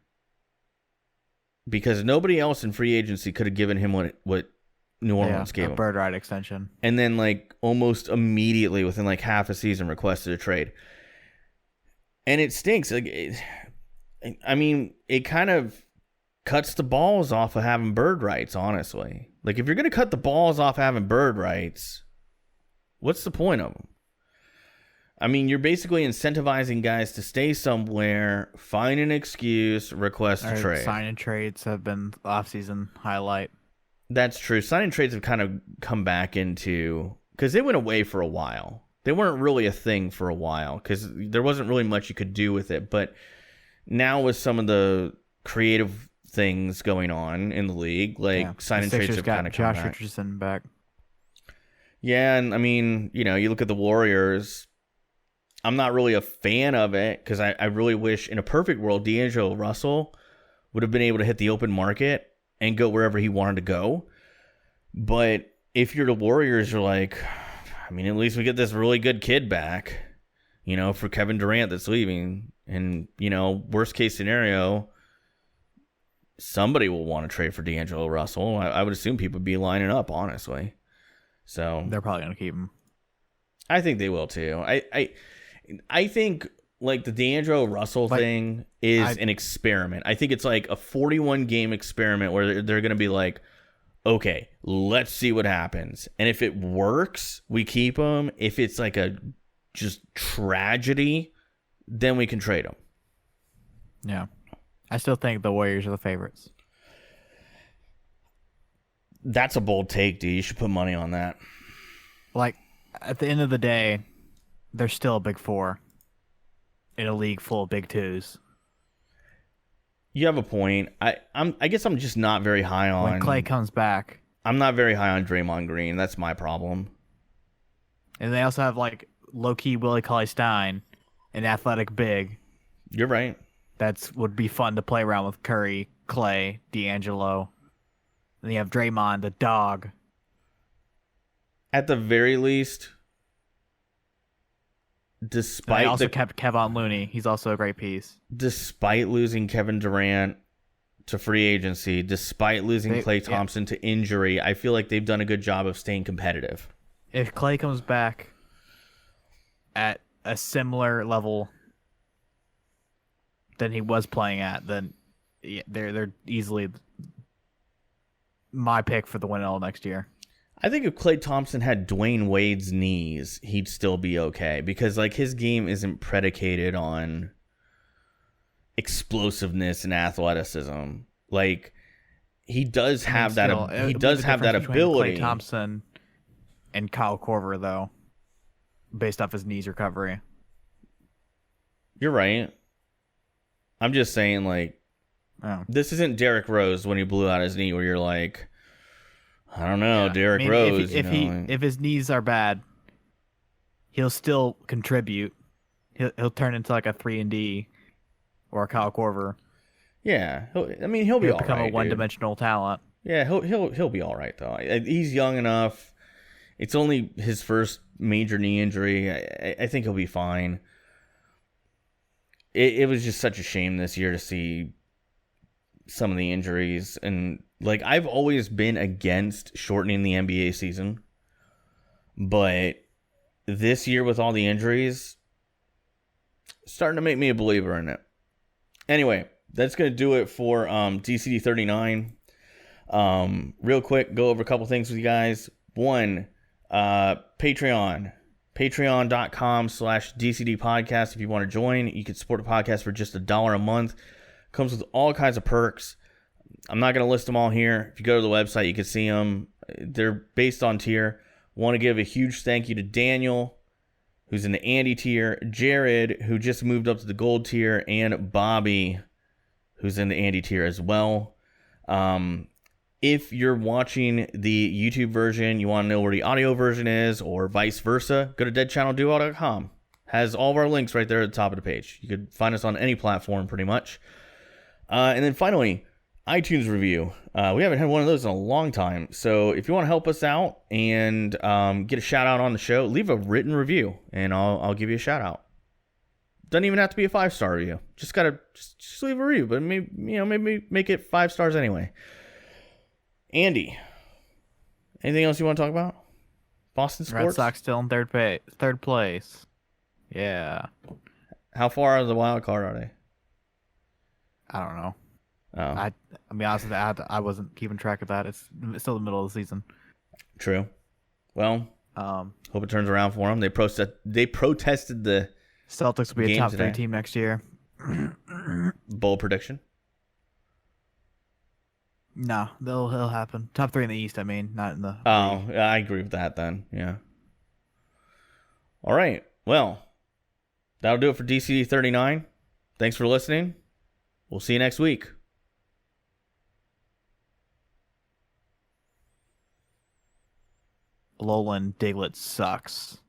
because nobody else in free agency could have given him what New Orleans gave him. A bird right extension. And then almost immediately within half a season requested a trade. And it stinks. It kind of cuts the balls off of having bird rights, honestly. If you're going to cut the balls off having bird rights, what's the point of them? I mean, you're basically incentivizing guys to stay somewhere, find an excuse, request a trade. Sign and trades have been the offseason highlight. That's true. Sign and trades have kind of come back into... Because they went away for a while. They weren't really a thing for a while because there wasn't really much you could do with it. But now with some of the creative things going on in the league, sign and trades have kind of come back. Josh Richardson back. Yeah, and I mean, you look at the Warriors. I'm not really a fan of it because I really wish in a perfect world D'Angelo Russell would have been able to hit the open market and go wherever he wanted to go. But if you're the Warriors, you're like, I mean, at least we get this really good kid back, for Kevin Durant that's leaving. And, worst case scenario, somebody will want to trade for D'Angelo Russell. I would assume people would be lining up, honestly. So They're probably going to keep him. I think they will too. I think like the D'Angelo Russell thing is an experiment. I think it's like a 41 game experiment where they're going to be like, okay, let's see what happens. And if it works, we keep him. If it's like a just tragedy, then we can trade him. Yeah. I still think the Warriors are the favorites. That's a bold take, dude. You should put money on that. Like, at the end of the day, they're still a big four in a league full of big twos. You have a point. I guess I'm just not very high on... When Clay comes back. I'm not very high on Draymond Green. That's my problem. And they also have, like, low-key Willie Cauley-Stein, an athletic big. You're right. That would be fun to play around with Curry, Clay, D'Angelo. And you have Draymond, the dog. At the very least, despite they also kept Kevon Looney. He's also a great piece. Despite losing Kevin Durant to free agency, despite losing Klay Thompson to injury, I feel like they've done a good job of staying competitive. If Clay comes back at a similar level than he was playing at, then they're easily my pick for the win all next year. I think if Klay Thompson had Dwayne Wade's knees, he'd still be okay because like his game isn't predicated on explosiveness and athleticism. Like he does have that. He does have that ability. Klay Thompson and Kyle Korver, though, based off his knees recovery. You're right. I'm just saying, like, this isn't Derrick Rose when he blew out his knee, where you're like, I don't know, Derrick Rose. If his knees are bad, he'll still contribute. He'll turn into like a 3-and-D or a Kyle Korver. Yeah, he'll be all right. Become a one-dimensional talent. Yeah, he'll be all right though. He's young enough. It's only his first major knee injury. I think he'll be fine. It was just such a shame this year to see some of the injuries. And like I've always been against shortening the NBA season. But this year with all the injuries, starting to make me a believer in it. Anyway, that's going to do it for DCD 39. Real quick, go over a couple things with you guys. One, Patreon. Patreon.com/DCD podcast. If you want to join, you can support the podcast for just $1 a month. Comes with all kinds of perks. I'm not going to list them all here. If you go to the website, you can see them. They're based on tier. Want to give a huge thank you to Daniel, who's in the Andy tier, Jarrod, who just moved up to the gold tier, and Bobby, who's in the Andy tier as well. If you're watching the YouTube version, you want to know where the audio version is, or vice versa, go to deadchannelduo.com. Has all of our links right there at the top of the page. You could find us on any platform pretty much. And then finally, iTunes review. We haven't had one of those in a long time. So if you want to help us out and get a shout out on the show, leave a written review and I'll give you a shout out. Doesn't even have to be a 5-star review. Just leave a review, but maybe make it 5 stars anyway. Andy, anything else you want to talk about? Boston sports? Red Sox still in third place. Yeah. How far out of the wild card are they? I don't know. Oh. I mean, honestly, I wasn't keeping track of that. It's still the middle of the season. True. Well, hope it turns around for them. They protested the Celtics will be a top 3 team next year. Bold prediction? No, it'll happen. Top 3 in the East, I mean, not in the... Oh, yeah, I agree with that then, yeah. All right, well, that'll do it for DCD 39. Thanks for listening. We'll see you next week. Lolan Diglett sucks.